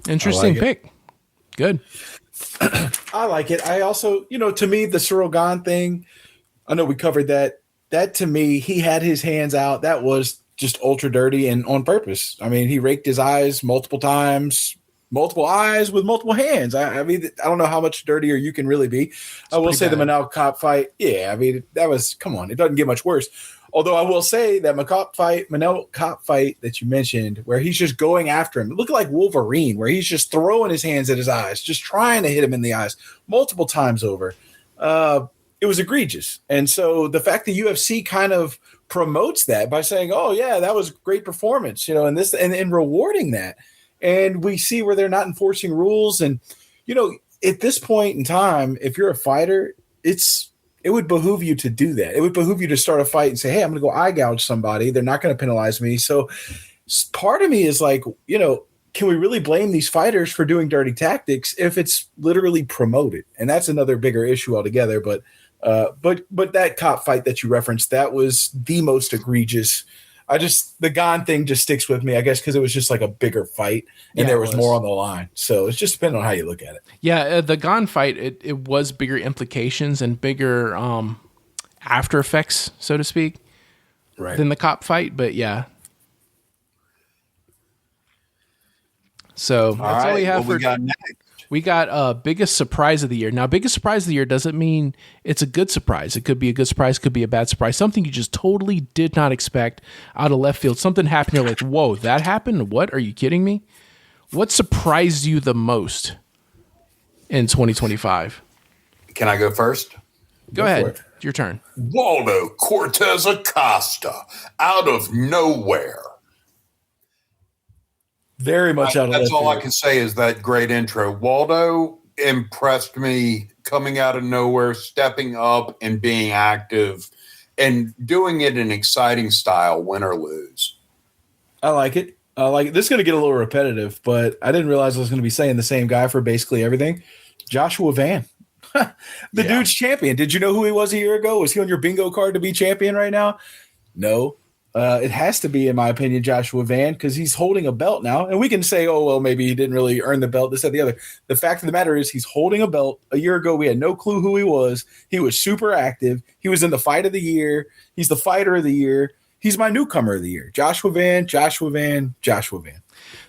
Interesting pick. Good. I like it. I also, to me, the Ciryl Gane thing, I know we covered that. That to me, he had his hands out. That was just ultra dirty and on purpose. I mean, he raked his eyes multiple times, multiple eyes with multiple hands. I mean, I don't know how much dirtier you can really be. I will say the Manel Kape fight. Yeah, I mean, come on. It doesn't get much worse. Although I will say that Manel Kape fight that you mentioned, where he's just going after him, it looked like Wolverine, where he's just throwing his hands at his eyes, just trying to hit him in the eyes multiple times over. It was egregious. And so the fact that UFC kind of promotes that by saying, oh, yeah, that was a great performance, and rewarding that. And we see where they're not enforcing rules. And, at this point in time, if you're a fighter, it would behoove you to do that. It would behoove you to start a fight and say, hey, I'm going to go eye gouge somebody. They're not going to penalize me. So part of me is like, can we really blame these fighters for doing dirty tactics if it's literally promoted? And that's another bigger issue altogether. But that Kape fight that you referenced, that was the most egregious. The Gane thing just sticks with me, I guess, because it was just like a bigger fight and there was more on the line. So it's just depending on how you look at it. Yeah, the Gane fight, it was bigger implications and bigger after effects, so to speak, than the Kape fight. But yeah. So that's all we have for. We got next. We got biggest surprise of the year. Now, biggest surprise of the year doesn't mean it's a good surprise. It could be a good surprise, could be a bad surprise. Something you just totally did not expect out of left field. Something happened. You're like, whoa, that happened? What? Are you kidding me? What surprised you the most in 2025? Can I go first? Go ahead. It's your turn. Waldo Cortez Acosta out of nowhere. Very much out of that's all I can say is that great intro. Waldo impressed me coming out of nowhere, stepping up and being active and doing it in exciting style, win or lose. I like it. This is going to get a little repetitive, but I didn't realize I was going to be saying the same guy for basically everything. Joshua Van. Dude's champion. Did you know who he was a year ago? Was he on your bingo card to be champion right now? No. It has to be, in my opinion, Joshua Van, because he's holding a belt now. And we can say, oh, well, maybe he didn't really earn the belt, this, that, the other. The fact of the matter is he's holding a belt. A year ago, we had no clue who he was. He was super active. He was in the fight of the year. He's the fighter of the year. He's my newcomer of the year. Joshua Van, Joshua Van, Joshua Van.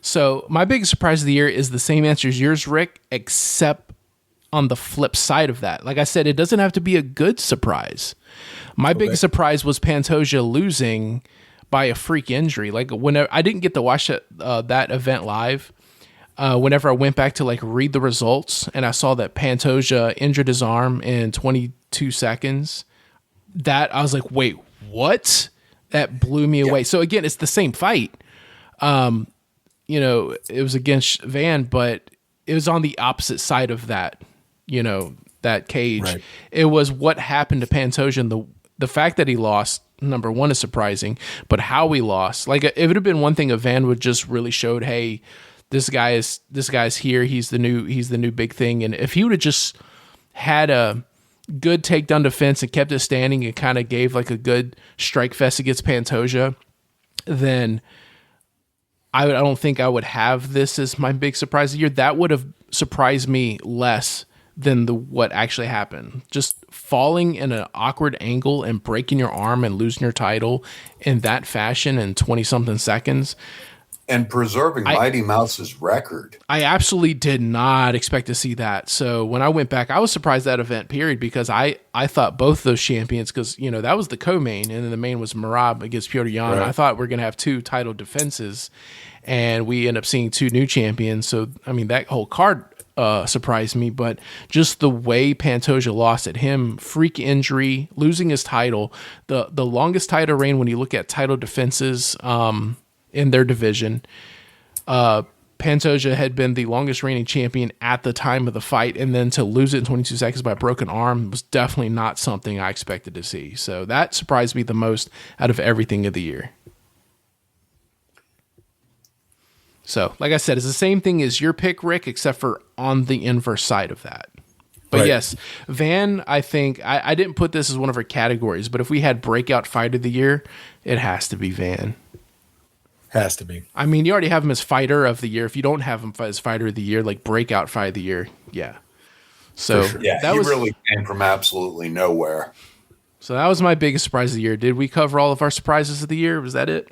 So my biggest surprise of the year is the same answer as yours, Rick, except on the flip side of that. Like I said, it doesn't have to be a good surprise. My biggest surprise was Pantoja losing by a freak injury. Like whenever I didn't get to watch that event live, whenever I went back to like read the results and I saw that Pantoja injured his arm in 22 seconds, that I was like, wait, what? That blew me away. So again, it's the same fight. It was against Van, but it was on the opposite side of that, that cage. Right. It was what happened to Pantoja and the fact that he lost, number one, is surprising, but how he lost. Like, it would have been one thing if Van would just really showed, hey, this guy's here. He's the new big thing. And if he would have just had a good takedown defense and kept it standing and kind of gave like a good strike fest against Pantoja, then I don't think I would have this as my big surprise of the year. That would have surprised me less than what actually happened. Just falling in an awkward angle and breaking your arm and losing your title in that fashion in 20-something seconds. And preserving Mighty Mouse's record. I absolutely did not expect to see that. So when I went back, I was surprised that event, period, because I thought both those champions, because, that was the co-main, and then the main was Merab against Petr Yan. Right. I thought we are going to have two title defenses, and we end up seeing two new champions. So, that whole card surprised me, but just the way Pantoja lost at him, freak injury, losing his title, the longest title reign when you look at title defenses in their division. Pantoja Pantoja had been the longest reigning champion at the time of the fight, and then to lose it in 22 seconds by a broken arm was definitely not something I expected to see. So that surprised me the most out of everything of the year. So, like I said, it's the same thing as your pick, Rick, except for on the inverse side of that. But right. Yes, Van, I think, I didn't put this as one of her categories, but if we had breakout fight of the year, it has to be Van. Has to be. I mean, you already have him as fighter of the year. If you don't have him as fighter of the year, like breakout fight of the year, yeah. So sure. Yeah, he really came from absolutely nowhere. So that was my biggest surprise of the year. Did we cover all of our surprises of the year? Was that it?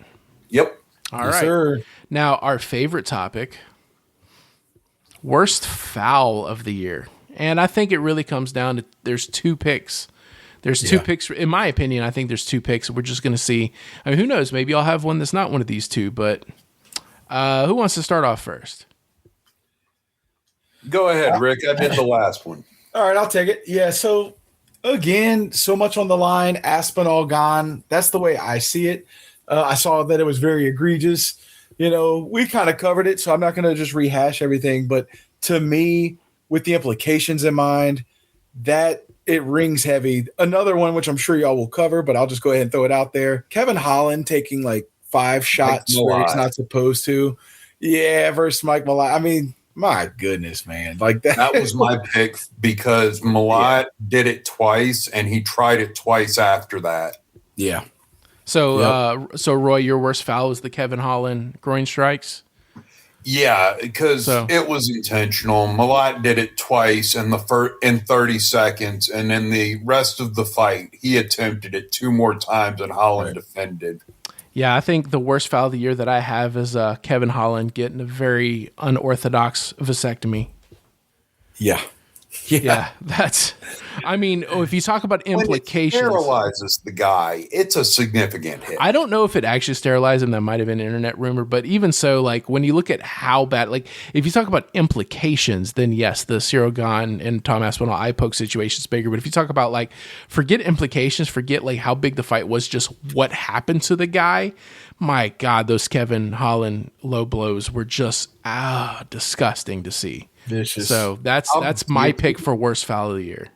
Yep. All right. Sir. Now, our favorite topic, worst foul of the year. And I think it really comes down to there's two picks. There's two picks. In my opinion, I think there's two picks. We're just going to see. I mean, who knows? Maybe I'll have one that's not one of these two. But who wants to start off first? Go ahead, Rick. I did the last one. All right, I'll take it. Yeah, so, again, so much on the line. Aspinall gone. That's the way I see it. I saw that it was very egregious. You know, we kind of covered it, so I'm not going to just rehash everything. But to me, with the implications in mind, that it rings heavy. Another one, which I'm sure y'all will cover, but I'll just go ahead and throw it out there. Kevin Holland taking like 5 shots where he's not supposed to. Yeah, versus Mike Malott. I mean, my goodness, man. Like that was my pick because Malott did it twice, and he tried it twice after that. Yeah. So, so Roy, your worst foul was the Kevin Holland groin strikes? Yeah, because it was intentional. Malott did it twice in in 30 seconds, and in the rest of the fight, he attempted it 2 more times, and Holland defended. Yeah, I think the worst foul of the year that I have is Kevin Holland getting a very unorthodox vasectomy. Yeah. Yeah, that's. I mean, if you talk about implications, when it sterilizes the guy, it's a significant hit. I don't know if it actually sterilized him. That might have been an internet rumor, but even so, like when you look at how bad, like if you talk about implications, then yes, the Cyril Gane and Tom Aspinall eye poke situation is bigger. But if you talk about like, forget implications, forget like how big the fight was, just what happened to the guy. My God, those Kevin Holland low blows were just disgusting to see. Vicious. So that's my pick for worst foul of the year.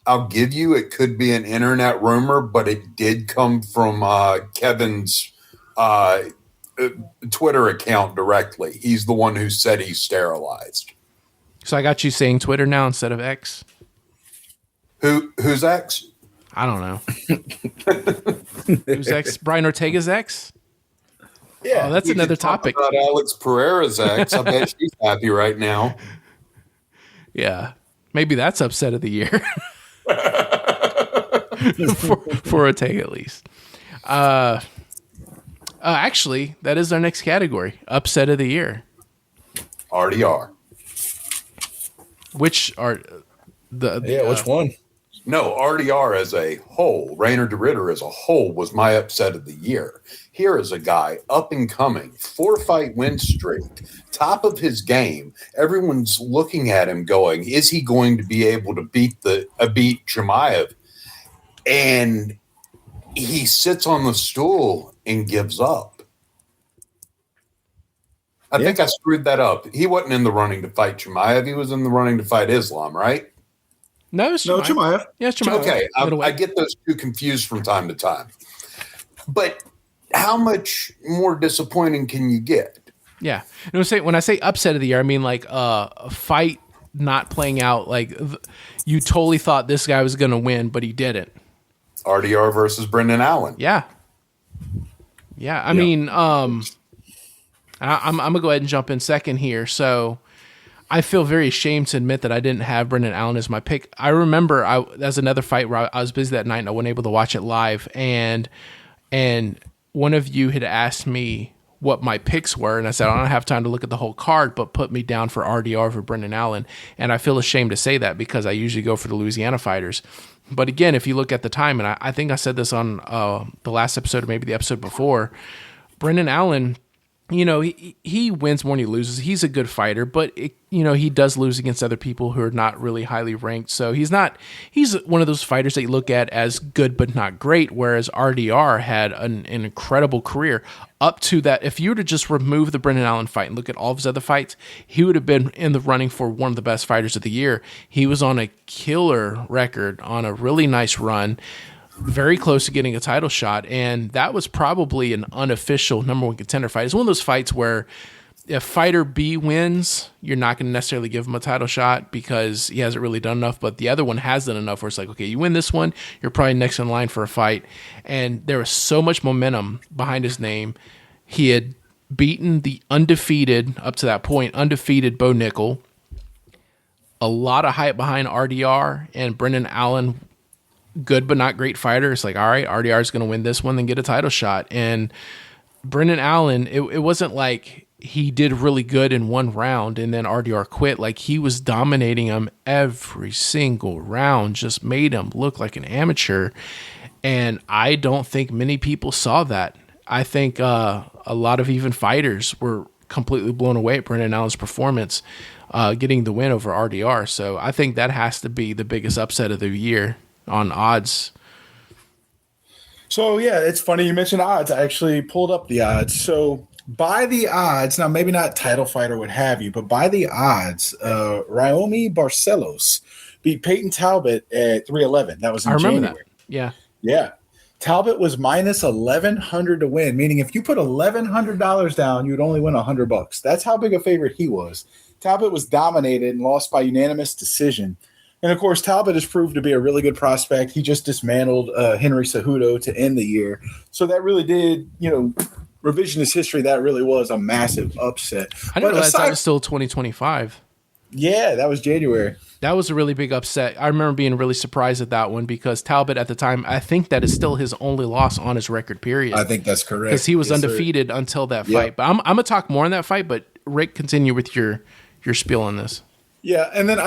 I'll give you, it could be an internet rumor, but it did come from Kevin's Twitter account directly. He's the one who said he's sterilized. So I got you saying Twitter now instead of X? Who's X? I don't know. Who's X? Brian Ortega's X? Yeah. Oh, that's another topic. About Alex Pereira's ex. I bet she's happy right now. Yeah. Maybe that's upset of the year. for Ortega, at least. Actually, that is our next category. Upset of the year. RDR. Which are which one? No, RDR as a whole, Rainer de Ritter as a whole was my upset of the year. Here is a guy up and coming, 4-fight win streak, top of his game. Everyone's looking at him going, is he going to be able to beat Chimaev? And he sits on the stool and gives up. I think I screwed that up. He wasn't in the running to fight Chimaev. He was in the running to fight Islam, right? No, Chimaev. Yeah, Chimaev. Okay, I get those two confused from time to time. But how much more disappointing can you get? Yeah. When I say upset of the year, I mean like a fight not playing out. Like you totally thought this guy was going to win, but he didn't. RDR versus Brendan Allen. Yeah. Yeah. I mean, I'm going to go ahead and jump in second here. So I feel very ashamed to admit that I didn't have Brendan Allen as my pick. I remember that's another fight where I was busy that night and I wasn't able to watch it live. And one of you had asked me what my picks were, and I said, I don't have time to look at the whole card, but put me down for RDR for Brendan Allen. And I feel ashamed to say that because I usually go for the Louisiana fighters. But again, if you look at the time, and I think I said this on the last episode or maybe the episode before, Brendan Allen he wins more than he loses. He's a good fighter, but he does lose against other people who are not really highly ranked. So he's one of those fighters that you look at as good but not great, whereas RDR had an incredible career up to that. If you were to just remove the Brendan Allen fight and look at all of his other fights, he would have been in the running for one of the best fighters of the year. He was on a killer record, on a really nice run, very close to getting a title shot, and that was probably an unofficial number one contender fight. It's one of those fights where if fighter B wins, you're not going to necessarily give him a title shot because he hasn't really done enough, but the other one has done enough where it's like, okay, you win this one, you're probably next in line for a fight. And there was so much momentum behind his name. He had beaten the undefeated, up to that point, undefeated Bo Nickel. A lot of hype behind RDR and Brendan Allen, good but not great fighter. It's like, all right, RDR is going to win this one and get a title shot. And Brendan Allen, it wasn't like he did really good in one round and then RDR quit. Like, he was dominating him every single round, just made him look like an amateur. And I don't think many people saw that. I think a lot of even fighters were completely blown away at Brendan Allen's performance, getting the win over RDR. So I think that has to be the biggest upset of the year on odds. So yeah, it's funny you mentioned odds. I actually pulled up the odds. So by the odds, now maybe not title fight or what have you, but by the odds, Raiomi Barcelos beat Peyton Talbot at 311. That was in January. That. Yeah. Yeah. Talbot was minus 1,100 to win, meaning if you put $1,100 down, you'd only win $100. That's how big a favorite he was. Talbot was dominated and lost by unanimous decision. And, of course, Talbot has proved to be a really good prospect. He just dismantled Henry Cejudo to end the year. So that really did, revisionist history, that really was a massive upset. I didn't realize that was still 2025. Yeah, that was January. That was a really big upset. I remember being really surprised at that one because Talbot at the time, I think that is still his only loss on his record period. I think that's correct. Because he was undefeated until that fight. But I'm going to talk more on that fight, but Rick, continue with your spiel on this. Yeah, and then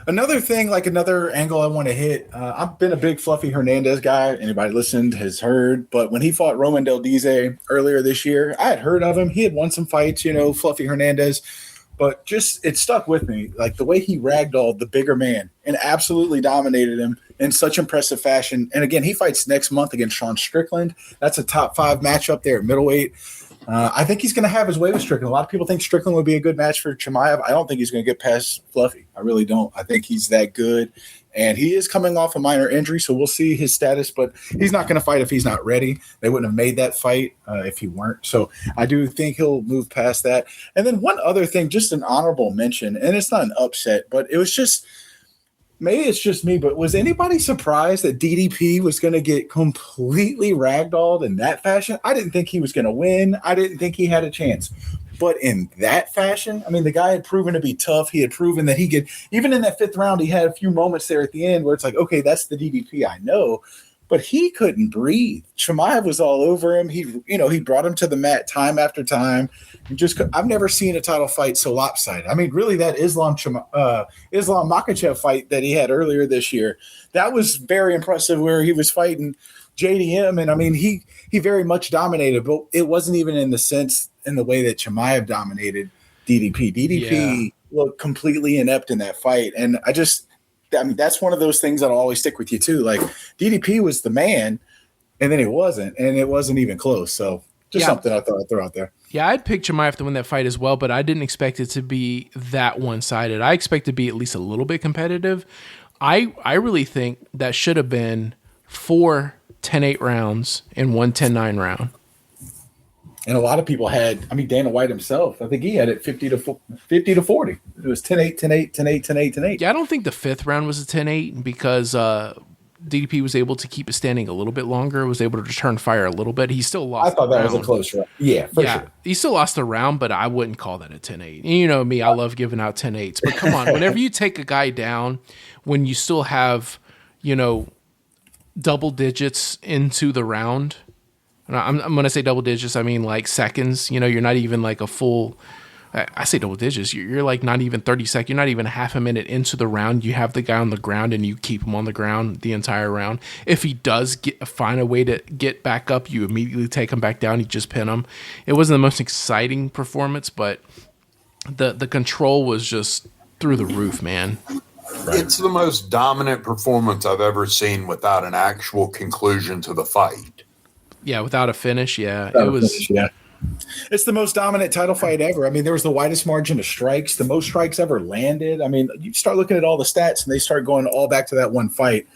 another thing, like another angle I want to hit. I've been a big Fluffy Hernandez guy. Anybody listened has heard. But when he fought Roman Del Dize earlier this year, I had heard of him. He had won some fights, Fluffy Hernandez. But just it stuck with me, like the way he ragdolled the bigger man and absolutely dominated him in such impressive fashion. And again, he fights next month against Sean Strickland. That's a top 5 matchup there at middleweight. I think he's going to have his way with Strickland. A lot of people think Strickland would be a good match for Chimaev. I don't think he's going to get past Fluffy. I really don't. I think he's that good. And he is coming off a minor injury, so we'll see his status. But he's not going to fight if he's not ready. They wouldn't have made that fight if he weren't. So I do think he'll move past that. And then one other thing, just an honorable mention, and it's not an upset, but it was just – maybe it's just me, but was anybody surprised that DDP was going to get completely ragdolled in that fashion? I didn't think he was going to win. I didn't think he had a chance. But in that fashion, I mean, the guy had proven to be tough. He had proven that he could – even in that 5th round, he had a few moments there at the end where it's like, okay, that's the DDP I know. But he couldn't breathe. Chimaev was all over him. He brought him to the mat time after time. I've never seen a title fight so lopsided. I mean, really, that Islam Makhachev fight that he had earlier this year, that was very impressive. Where he was fighting JDM, and I mean, he very much dominated, but it wasn't even in the way that Chimaev dominated DDP. DDP looked completely inept in that fight, and that's one of those things that'll always stick with you too. Like DDP was the man, and then it wasn't even close. So just something I thought I'd throw out there. Yeah, I'd pick Chimaev to win that fight as well, but I didn't expect it to be that one-sided. I expect it to be at least a little bit competitive. I really think that should have been 4 10-8 rounds and 1 10-9 round. And a lot of people had, Dana White himself, I think he had it 50 to 40. It was 10-8, 10-8, 10-8, 10-8, 10-8. Yeah, I don't think the 5th round was a 10-8 because DDP was able to keep it standing a little bit longer, was able to return fire a little bit. He still lost. I thought that was a close round. Yeah, for sure. He still lost the round, but I wouldn't call that a 10-8. You know me, I love giving out 10-8s. But come on, whenever you take a guy down, when you still have, double digits into the round, I'm going to say double digits, I mean like seconds, you're not even like a full I say double digits. You're like not even 30 seconds. You're not even half a minute into the round. You have the guy on the ground and you keep him on the ground the entire round. If he does find a way to get back up, you immediately take him back down. You just pin him. It wasn't the most exciting performance, but the control was just through the roof, man. Right. It's the most dominant performance I've ever seen without an actual conclusion to the fight. Yeah, without a finish. Yeah, it was. Finish, yeah. It's the most dominant title fight ever. I mean, there was the widest margin of strikes, the most strikes ever landed. I mean, you start looking at all the stats and they start going all back to that one fight.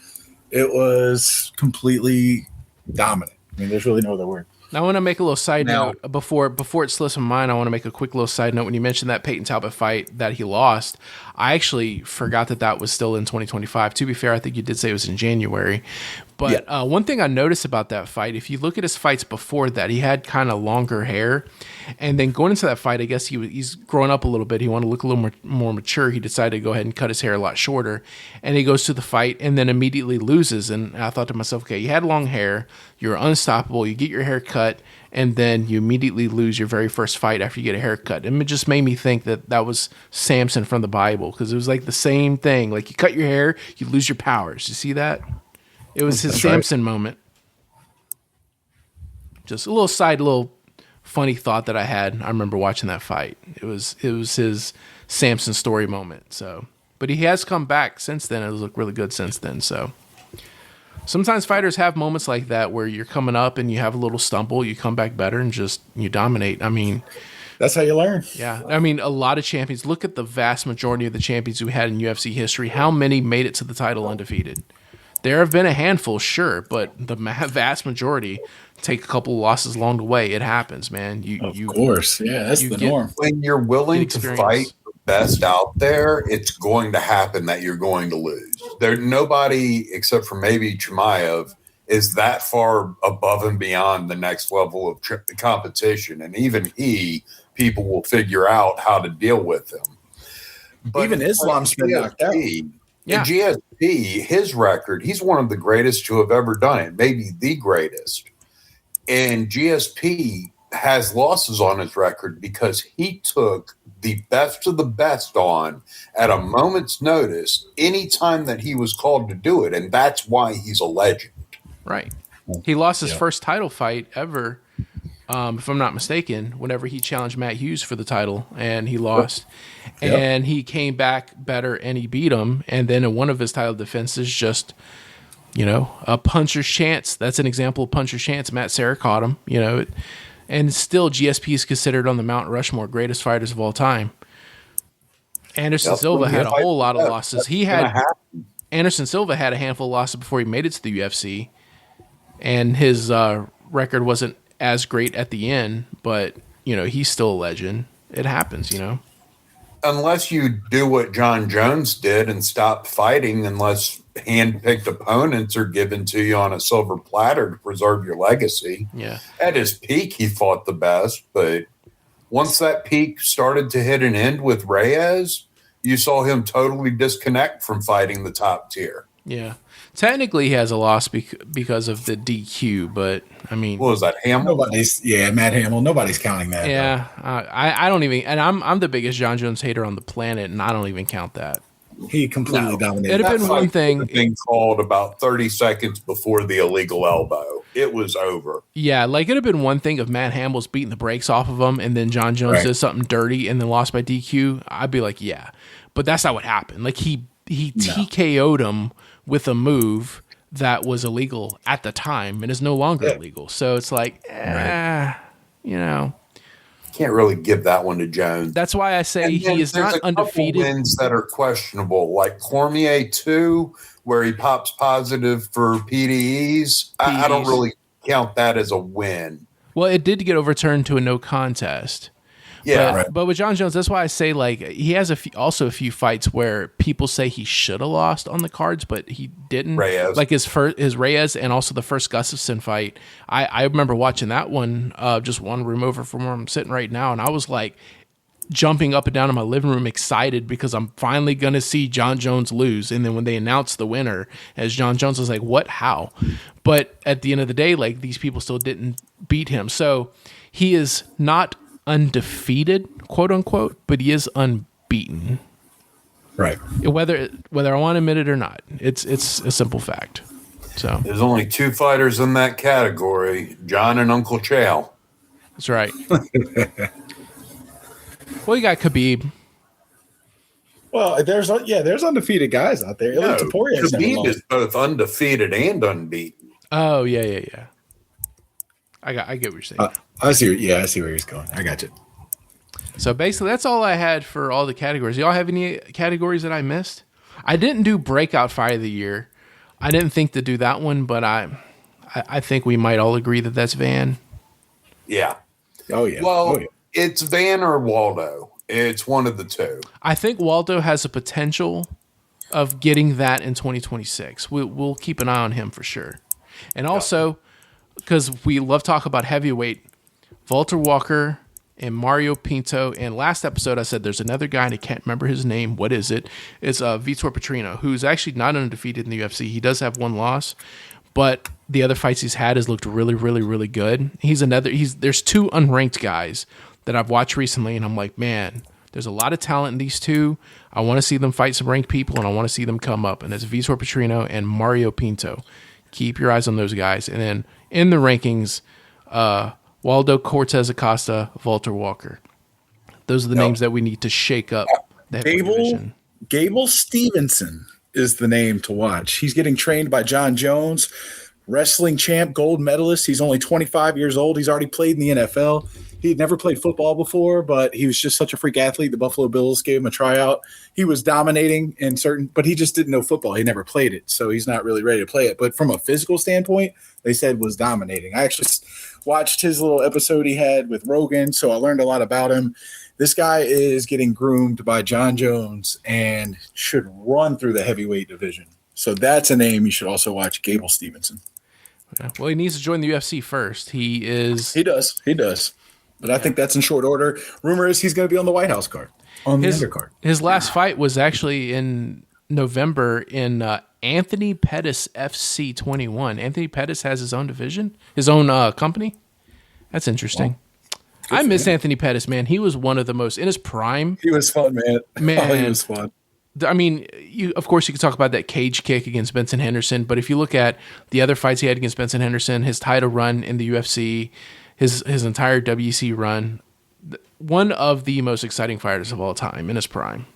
It was completely dominant. I mean, there's really no other word. Now, I want to make a little side note before it slips my mind. I want to make a quick little side note. When you mentioned that Peyton Talbot fight that he lost, I actually forgot that was still in 2025. To be fair, I think you did say it was in January. But one thing I noticed about that fight, if you look at his fights before that, he had kind of longer hair. And then going into that fight, I guess he's growing up a little bit. He wanted to look a little more mature. He decided to go ahead and cut his hair a lot shorter. And he goes to the fight and then immediately loses. And I thought to myself, okay, you had long hair. You're unstoppable. You get your hair cut. And then you immediately lose your very first fight after you get a haircut. And it just made me think that was Samson from the Bible, because it was like the same thing. Like, you cut your hair, you lose your powers. You see that? It was his Samson moment. Just a little funny thought that I had. I remember watching that fight. It was his Samson story moment. So, but he has come back since then. It looked really good since then. So sometimes fighters have moments like that where you're coming up and you have a little stumble, you come back better and just you dominate. I mean, that's how you learn. Yeah. I mean, a lot of champions. Look at the vast majority of the champions we had in UFC history. How many made it to the title undefeated? There have been a handful, sure, but the vast majority take a couple of losses along the way. It happens, man. Of course. Yeah, that's the norm. When you're willing to fight the best out there, it's going to happen that you're going to lose. Nobody, except for maybe Chimaev, is that far above and beyond the next level of competition. And even people will figure out how to deal with him. But even Islam's been knocked out. Yeah. GSP, his record, he's one of the greatest to have ever done it, maybe the greatest. And GSP has losses on his record because he took the best of the best on at a moment's notice anytime that he was called to do it. And that's why he's a legend. Right. He lost his first title fight ever, if I'm not mistaken, whenever he challenged Matt Hughes for the title, and he lost. Yep. And he came back better and he beat him. And then in one of his title defenses, just, a puncher's chance. That's an example of puncher's chance. Matt Serra caught him, and still GSP is considered on the Mount Rushmore greatest fighters of all time. Anderson Silva had a whole lot of losses. Anderson Silva had a handful of losses before he made it to the UFC, and his record wasn't as great at the end, but he's still a legend. It happens, Unless you do what John Jones did and stop fighting, unless hand-picked opponents are given to you on a silver platter to preserve your legacy. Yeah. At his peak, he fought the best, but once that peak started to hit an end with Reyes, you saw him totally disconnect from fighting the top tier. Yeah. Technically, he has a loss because of the DQ, but I mean, what was that, Hamill? Matt Hamill. Nobody's counting that. Yeah, I don't even, and I'm the biggest John Jones hater on the planet, and I don't even count that. He completely dominated. It'd have been one thing called about 30 seconds before the illegal elbow. It was over. Yeah, like it'd have been one thing if Matt Hamill's beating the brakes off of him, and then John Jones does something dirty and then lost by DQ. I'd be like, yeah, but that's not what happened. Like he TKO'd him with a move that was illegal at the time and is no longer illegal. So it's like, Can't really give that one to Jones. That's why I say he is not undefeated. Wins that are questionable, like Cormier 2, where he pops positive for PDEs. I don't really count that as a win. Well, it did get overturned to a no contest. Yeah, but with John Jones, that's why I say like he has also a few fights where people say he should have lost on the cards, but he didn't. Reyes. Like his Reyes and also the first Gustafsson fight. I remember watching that one just one room over from where I'm sitting right now, and I was like jumping up and down in my living room excited because I'm finally going to see John Jones lose. And then when they announced the winner as John Jones, I was like, what? How? But at the end of the day, like these people still didn't beat him. So he is not undefeated quote unquote, but he is unbeaten. Right. Whether I want to admit it or not, it's a simple fact. So there's only 2 fighters in that category, John and Uncle Chael. That's right. Well, you got Khabib. Well, there's undefeated guys out there. No, Khabib is both undefeated and unbeaten. Oh yeah. I get what you're saying. I see where he's going. I got you. So basically, that's all I had for all the categories. Y'all have any categories that I missed? I didn't do breakout fight of the year. I didn't think to do that one, but I think we might all agree that that's Van. Yeah. Oh yeah. Well, it's Van or Waldo. It's one of the two. I think Waldo has a potential of getting that in 2026. We'll keep an eye on him for sure. And also, because we love talk about heavyweight, Walter Walker and Mario Pinto. And last episode, I said there's another guy, and I can't remember his name. What is it? It's Vitor Petrino, who's actually not undefeated in the UFC. He does have 1 loss, but the other fights he's had has looked really, really, really good. There's 2 unranked guys that I've watched recently, and I'm like, man, there's a lot of talent in these 2. I want to see them fight some ranked people, and I want to see them come up. And it's Vitor Petrino and Mario Pinto. Keep your eyes on those guys. And then in the rankings, Waldo Cortez Acosta, Walter Walker. Those are the names that we need to shake up. Gable Stevenson is the name to watch. He's getting trained by John Jones, wrestling champ, gold medalist. He's only 25 years old. He's already played in the NFL. He'd never played football before, but he was just such a freak athlete. The Buffalo Bills gave him a tryout. He was dominating but he just didn't know football. He never played it, so he's not really ready to play it. But from a physical standpoint, they said was dominating. I actually watched his little episode he had with Rogan, so I learned a lot about him. This guy is getting groomed by John Jones and should run through the heavyweight division. So that's a name you should also watch, Gable Stevenson. Yeah. Well, he needs to join the UFC first. He does. But I think that's in short order. Rumor is he's going to be on the White House card, on the undercard. His last fight was actually in November in Anthony Pettis FC 21. Anthony Pettis has his own division, his own company. That's interesting. Wow. I miss Anthony Pettis, man. He was one of the most, in his prime. He was fun, man. Man, he was fun. I mean, of course, you could talk about that cage kick against Benson Henderson, but if you look at the other fights he had against Benson Henderson, his title run in the UFC, his entire WC run, one of the most exciting fighters of all time in his prime.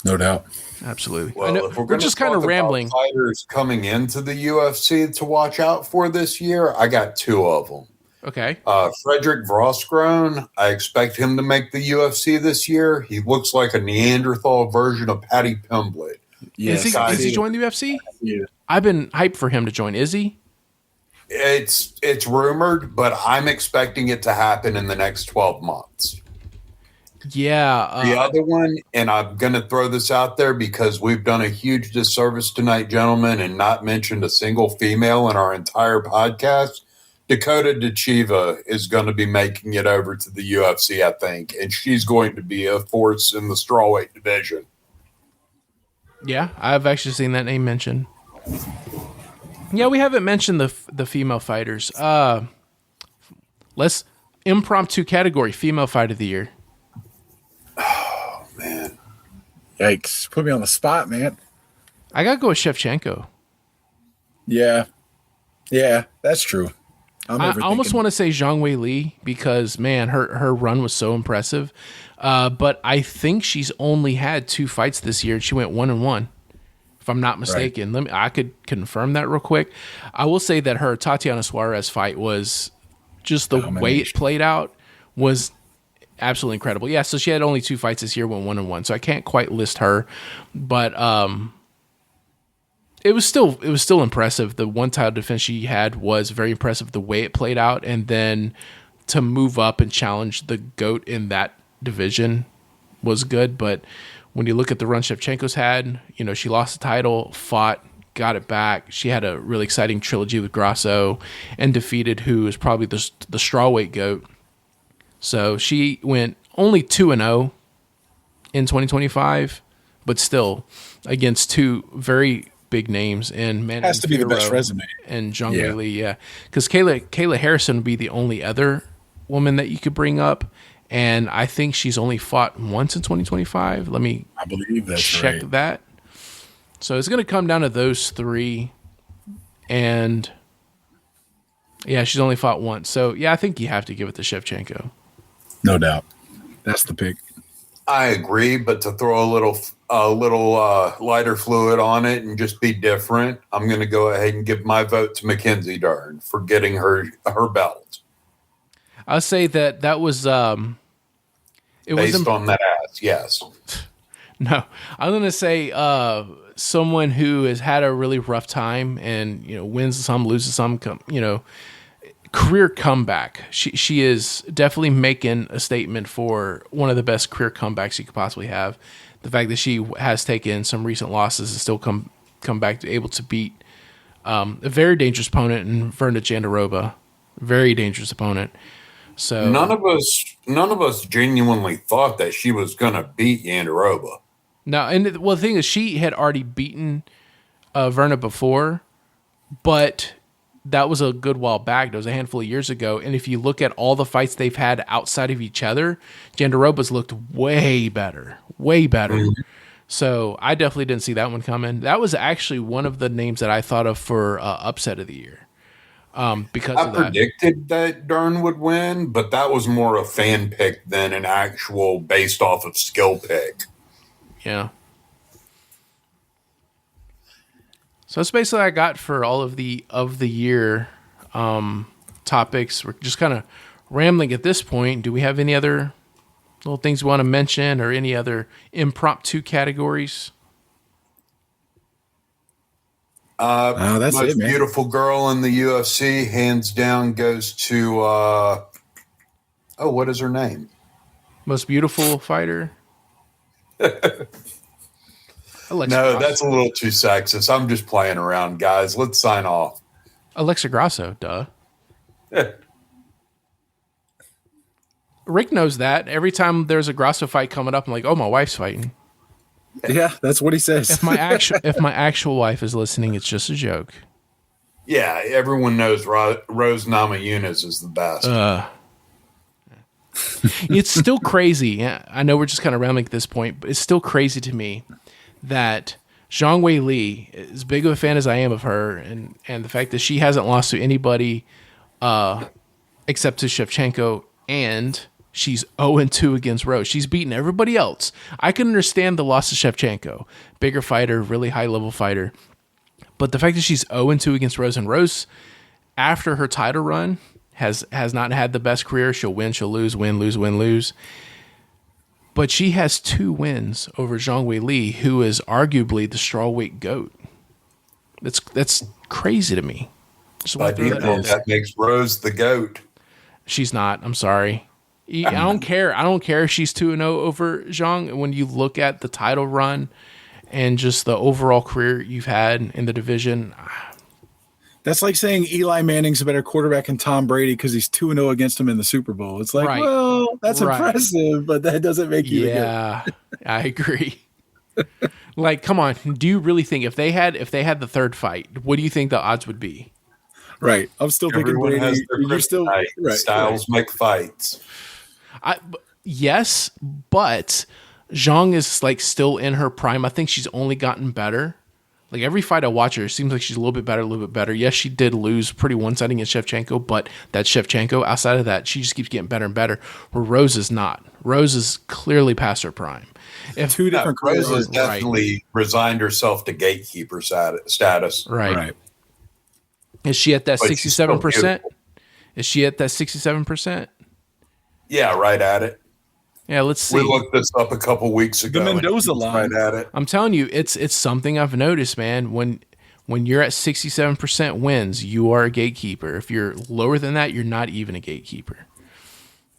No doubt. Absolutely. Well, if we're just kind of rambling. Fighters coming into the UFC to watch out for this year, I got 2 of them. Okay. Frederick Vroskrone, I expect him to make the UFC this year. He looks like a Neanderthal version of Paddy Pimblett. Yes. Is he joining the UFC? Yeah. I've been hyped for him to join. Is he? It's rumored, but I'm expecting it to happen in the next 12 months. Yeah. The other one, and I'm going to throw this out there because we've done a huge disservice tonight, gentlemen, and not mentioned a single female in our entire podcast. Dakota DeChiva is going to be making it over to the UFC, I think, and she's going to be a force in the strawweight division. Yeah, I've actually seen that name mentioned. Yeah, we haven't mentioned the female fighters. Let's impromptu category, female fight of the year. Oh, man. Yikes. Put me on the spot, man. I got to go with Shevchenko. Yeah, that's true. I almost want to say Zhang Wei Li because, man, her run was so impressive. But I think she's only had 2 fights this year, and she went 1-1, if I'm not mistaken. Right. I could confirm that real quick. I will say that her Tatiana Suarez fight was just the way it played out was absolutely incredible. Yeah, so she had only 2 fights this year, went 1-1, so I can't quite list her, but it was still impressive. The one title defense she had was very impressive the way it played out, and then to move up and challenge the GOAT in that division was good. But when you look at the run Shevchenko's had, she lost the title, fought, got it back. She had a really exciting trilogy with Grasso and defeated who is probably the strawweight GOAT. So she went only 2-0 in 2025, but still against 2 very big names in Manon has to be the best resume and Zhang Wei Li, because Kayla Harrison would be the only other woman that you could bring up, And I think she's only fought once in 2025. I believe that's check right. that. So it's going to come down to those three. And yeah, she's only fought once. So yeah, I think you have to give it to Shevchenko. No doubt. That's the pick. I agree, but to throw a little lighter fluid on it and just be different, I'm going to go ahead and give my vote to Mackenzie Dern for getting her belt. I'll say that was based on that ass. Yes. No, I'm going to say someone who has had a really rough time and wins some, loses some, career comeback. She is definitely making a statement for one of the best career comebacks you could possibly have. The fact that she has taken some recent losses and still come back to able to beat a very dangerous opponent in Verna Jandiroba. Very dangerous opponent. So none of us genuinely thought that she was going to beat Jandiroba. No, and the thing is, she had already beaten Verna before, but that was a good while back. That was a handful of years ago. And if you look at all the fights they've had outside of each other, Jandiroba's looked way better. Mm-hmm. So I definitely didn't see that one coming. That was actually one of the names that I thought of for upset of the year. Because I predicted that Dern would win, but that was more a fan pick than an actual based off of skill pick. Yeah. So that's basically what I got for all of the year topics. We're just kind of rambling at this point. Do we have any other little things we want to mention or any other impromptu categories? That's most beautiful girl in the UFC, hands down, goes to what is her name? Most beautiful fighter? No, that's a little too sexist. I'm just playing around, guys. Let's sign off. Alexa Grasso, duh. Rick knows that. Every time there's a Grasso fight coming up, I'm like, oh, my wife's fighting. Yeah, that's what he says. If my actual wife is listening, it's just a joke. Yeah, everyone knows Rose Namajunas is the best. It's still crazy. I know we're just kind of rambling at this point, but it's still crazy to me that Zhang Weili, as big of a fan as I am of her, and the fact that she hasn't lost to anybody except to Shevchenko, and she's 0-2 against Rose. She's beaten everybody else. I can understand the loss to Shevchenko. Bigger fighter, really high-level fighter. But the fact that she's 0-2 against Rose, and Rose, after her title run, has not had the best career. She'll win, she'll lose, win, lose, win, lose. But she has 2 wins over Zhang Weili, who is arguably the strawweight GOAT. That's crazy to me. That makes Rose the GOAT. She's not. I'm sorry. I don't care. I don't care if she's 2-0 over Zhang. When you look at the title run and just the overall career you've had in the division, that's like saying Eli Manning's a better quarterback than Tom Brady because he's 2-0 against him in the Super Bowl. It's like, well, that's impressive, but that doesn't make you. Yeah, I agree. Like, come on. Do you really think if they had the third fight, what do you think the odds would be? Right. I'm still picking Brady. You're still right. Styles make fights. Yes, but Zhang is like still in her prime. I think she's only gotten better. Like every fight I watch her, it seems like she's a little bit better. Yes, she did lose pretty one-sided against Shevchenko, but that's Shevchenko. Outside of that, she just keeps getting better and better, where Rose is not. Rose is clearly past her prime. Two different Rose has definitely resigned herself to gatekeeper status. Right. Is she at that 67%? Is she at that 67%? Yeah, right at it. Yeah, let's see. We looked this up a couple weeks ago. The Mendoza line. Right at it. I'm telling you, it's something I've noticed, man. When you're at 67% wins, you are a gatekeeper. If you're lower than that, you're not even a gatekeeper.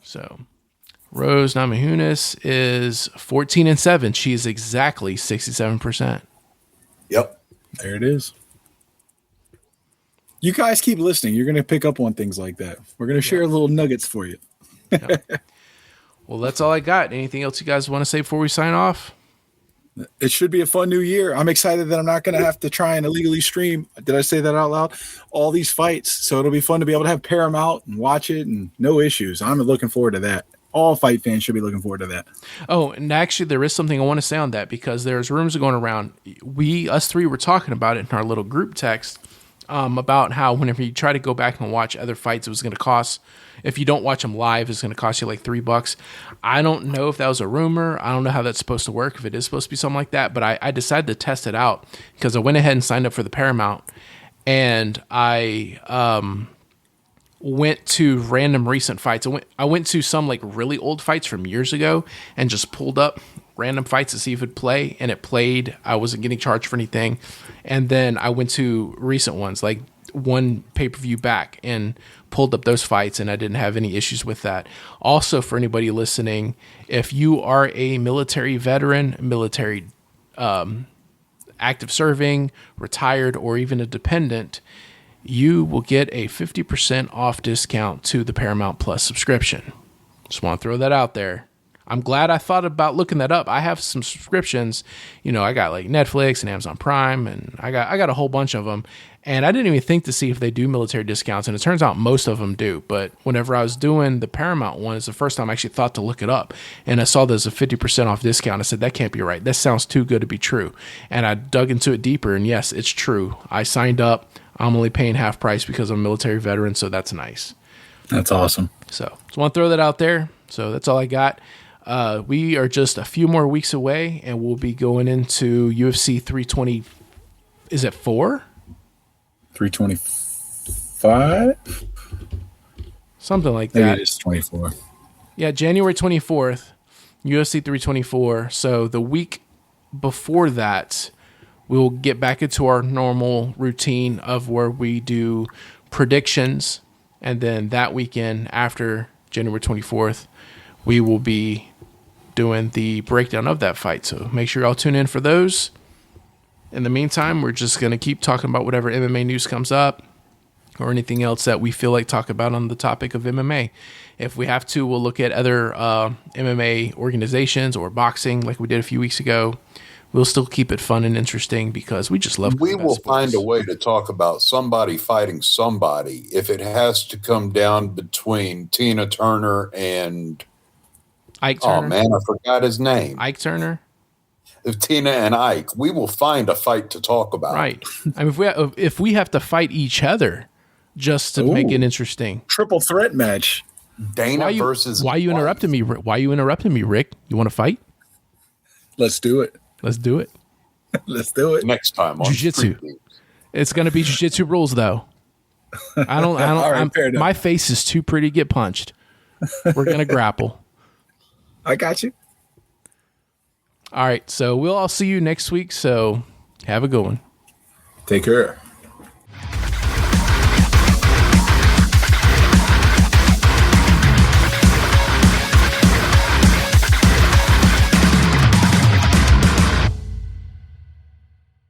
So, Rose Namajunas is 14-7. She is exactly 67%. Yep. There it is. You guys keep listening. You're going to pick up on things like that. We're going to share little nuggets for you. Yeah. Well, that's all I got. Anything else you guys want to say before we sign off? It should be a fun new year. I'm excited that I'm not going to have to try and illegally stream. Did I say that out loud? All these fights. So it'll be fun to be able to have Paramount and watch it and no issues. I'm looking forward to that. all fight fans should be looking forward to that. Oh, and actually, there is something I want to say on that because there's rumors going around. Us three were talking about it in our little group text about how whenever you try to go back and watch other fights, it was going to cost. If you don't watch them live, it's going to cost you like $3. I don't know if that was a rumor. I don't know how that's supposed to work, if it is supposed to be something like that. But I decided to test it out because I went ahead and signed up for the Paramount. And I went to random recent fights. I went to some like really old fights from years ago and just pulled up random fights to see if it'd play. And it played. I wasn't getting charged for anything. And then I went to recent ones, like one pay-per-view back, and pulled up those fights, and I didn't have any issues with that. Also, for anybody listening, if you are a military veteran, military active serving, retired, or even a dependent, you will get a 50% off discount to the Paramount Plus subscription. Just want to throw that out there. I'm glad I thought about looking that up. I have some subscriptions. You know, I got like Netflix and Amazon Prime, and I got a whole bunch of them. And I didn't even think to see if they do military discounts, and it turns out most of them do. But whenever I was doing the Paramount one, it's the first time I actually thought to look it up. And I saw there's a 50% off discount. I said, that can't be right. That sounds too good to be true. And I dug into it deeper, and yes, it's true. I signed up. I'm only paying half price because I'm a military veteran, so that's nice. That's awesome. So just want to throw that out there. So that's all I got. We are just a few more weeks away, and we'll be going into UFC 320. Is it 4? 325? Something like Maybe that. it is 24. Yeah, January 24th, UFC 324. So the week before that, we'll get back into our normal routine of where we do predictions. And then that weekend after January 24th, we will be doing the breakdown of that fight. So make sure y'all tune in for those. In the meantime, we're just going to keep talking about whatever MMA news comes up or anything else that we feel like talk about on the topic of MMA. If we have to, we'll look at other MMA organizations or boxing like we did a few weeks ago. We'll still keep it fun and interesting because we just love. We will find a way to talk about somebody fighting somebody if it has to come down between Tina Turner and Ike Turner. Oh man, I forgot his name. Ike Turner. If Tina and Ike, we will find a fight to talk about. Right. I mean, if we have to fight each other just to make it interesting, triple threat match. Dana versus. Why you interrupting me? Why you interrupting me, Rick? You want to fight? Let's do it. Let's do it. Let's do it next time on Jiu-Jitsu. It's going to be Jiu-Jitsu rules, though. I don't. Right, my face is too pretty to get punched. We're going to grapple. I got you. All right, so we'll all see you next week. So have a good one. Take care.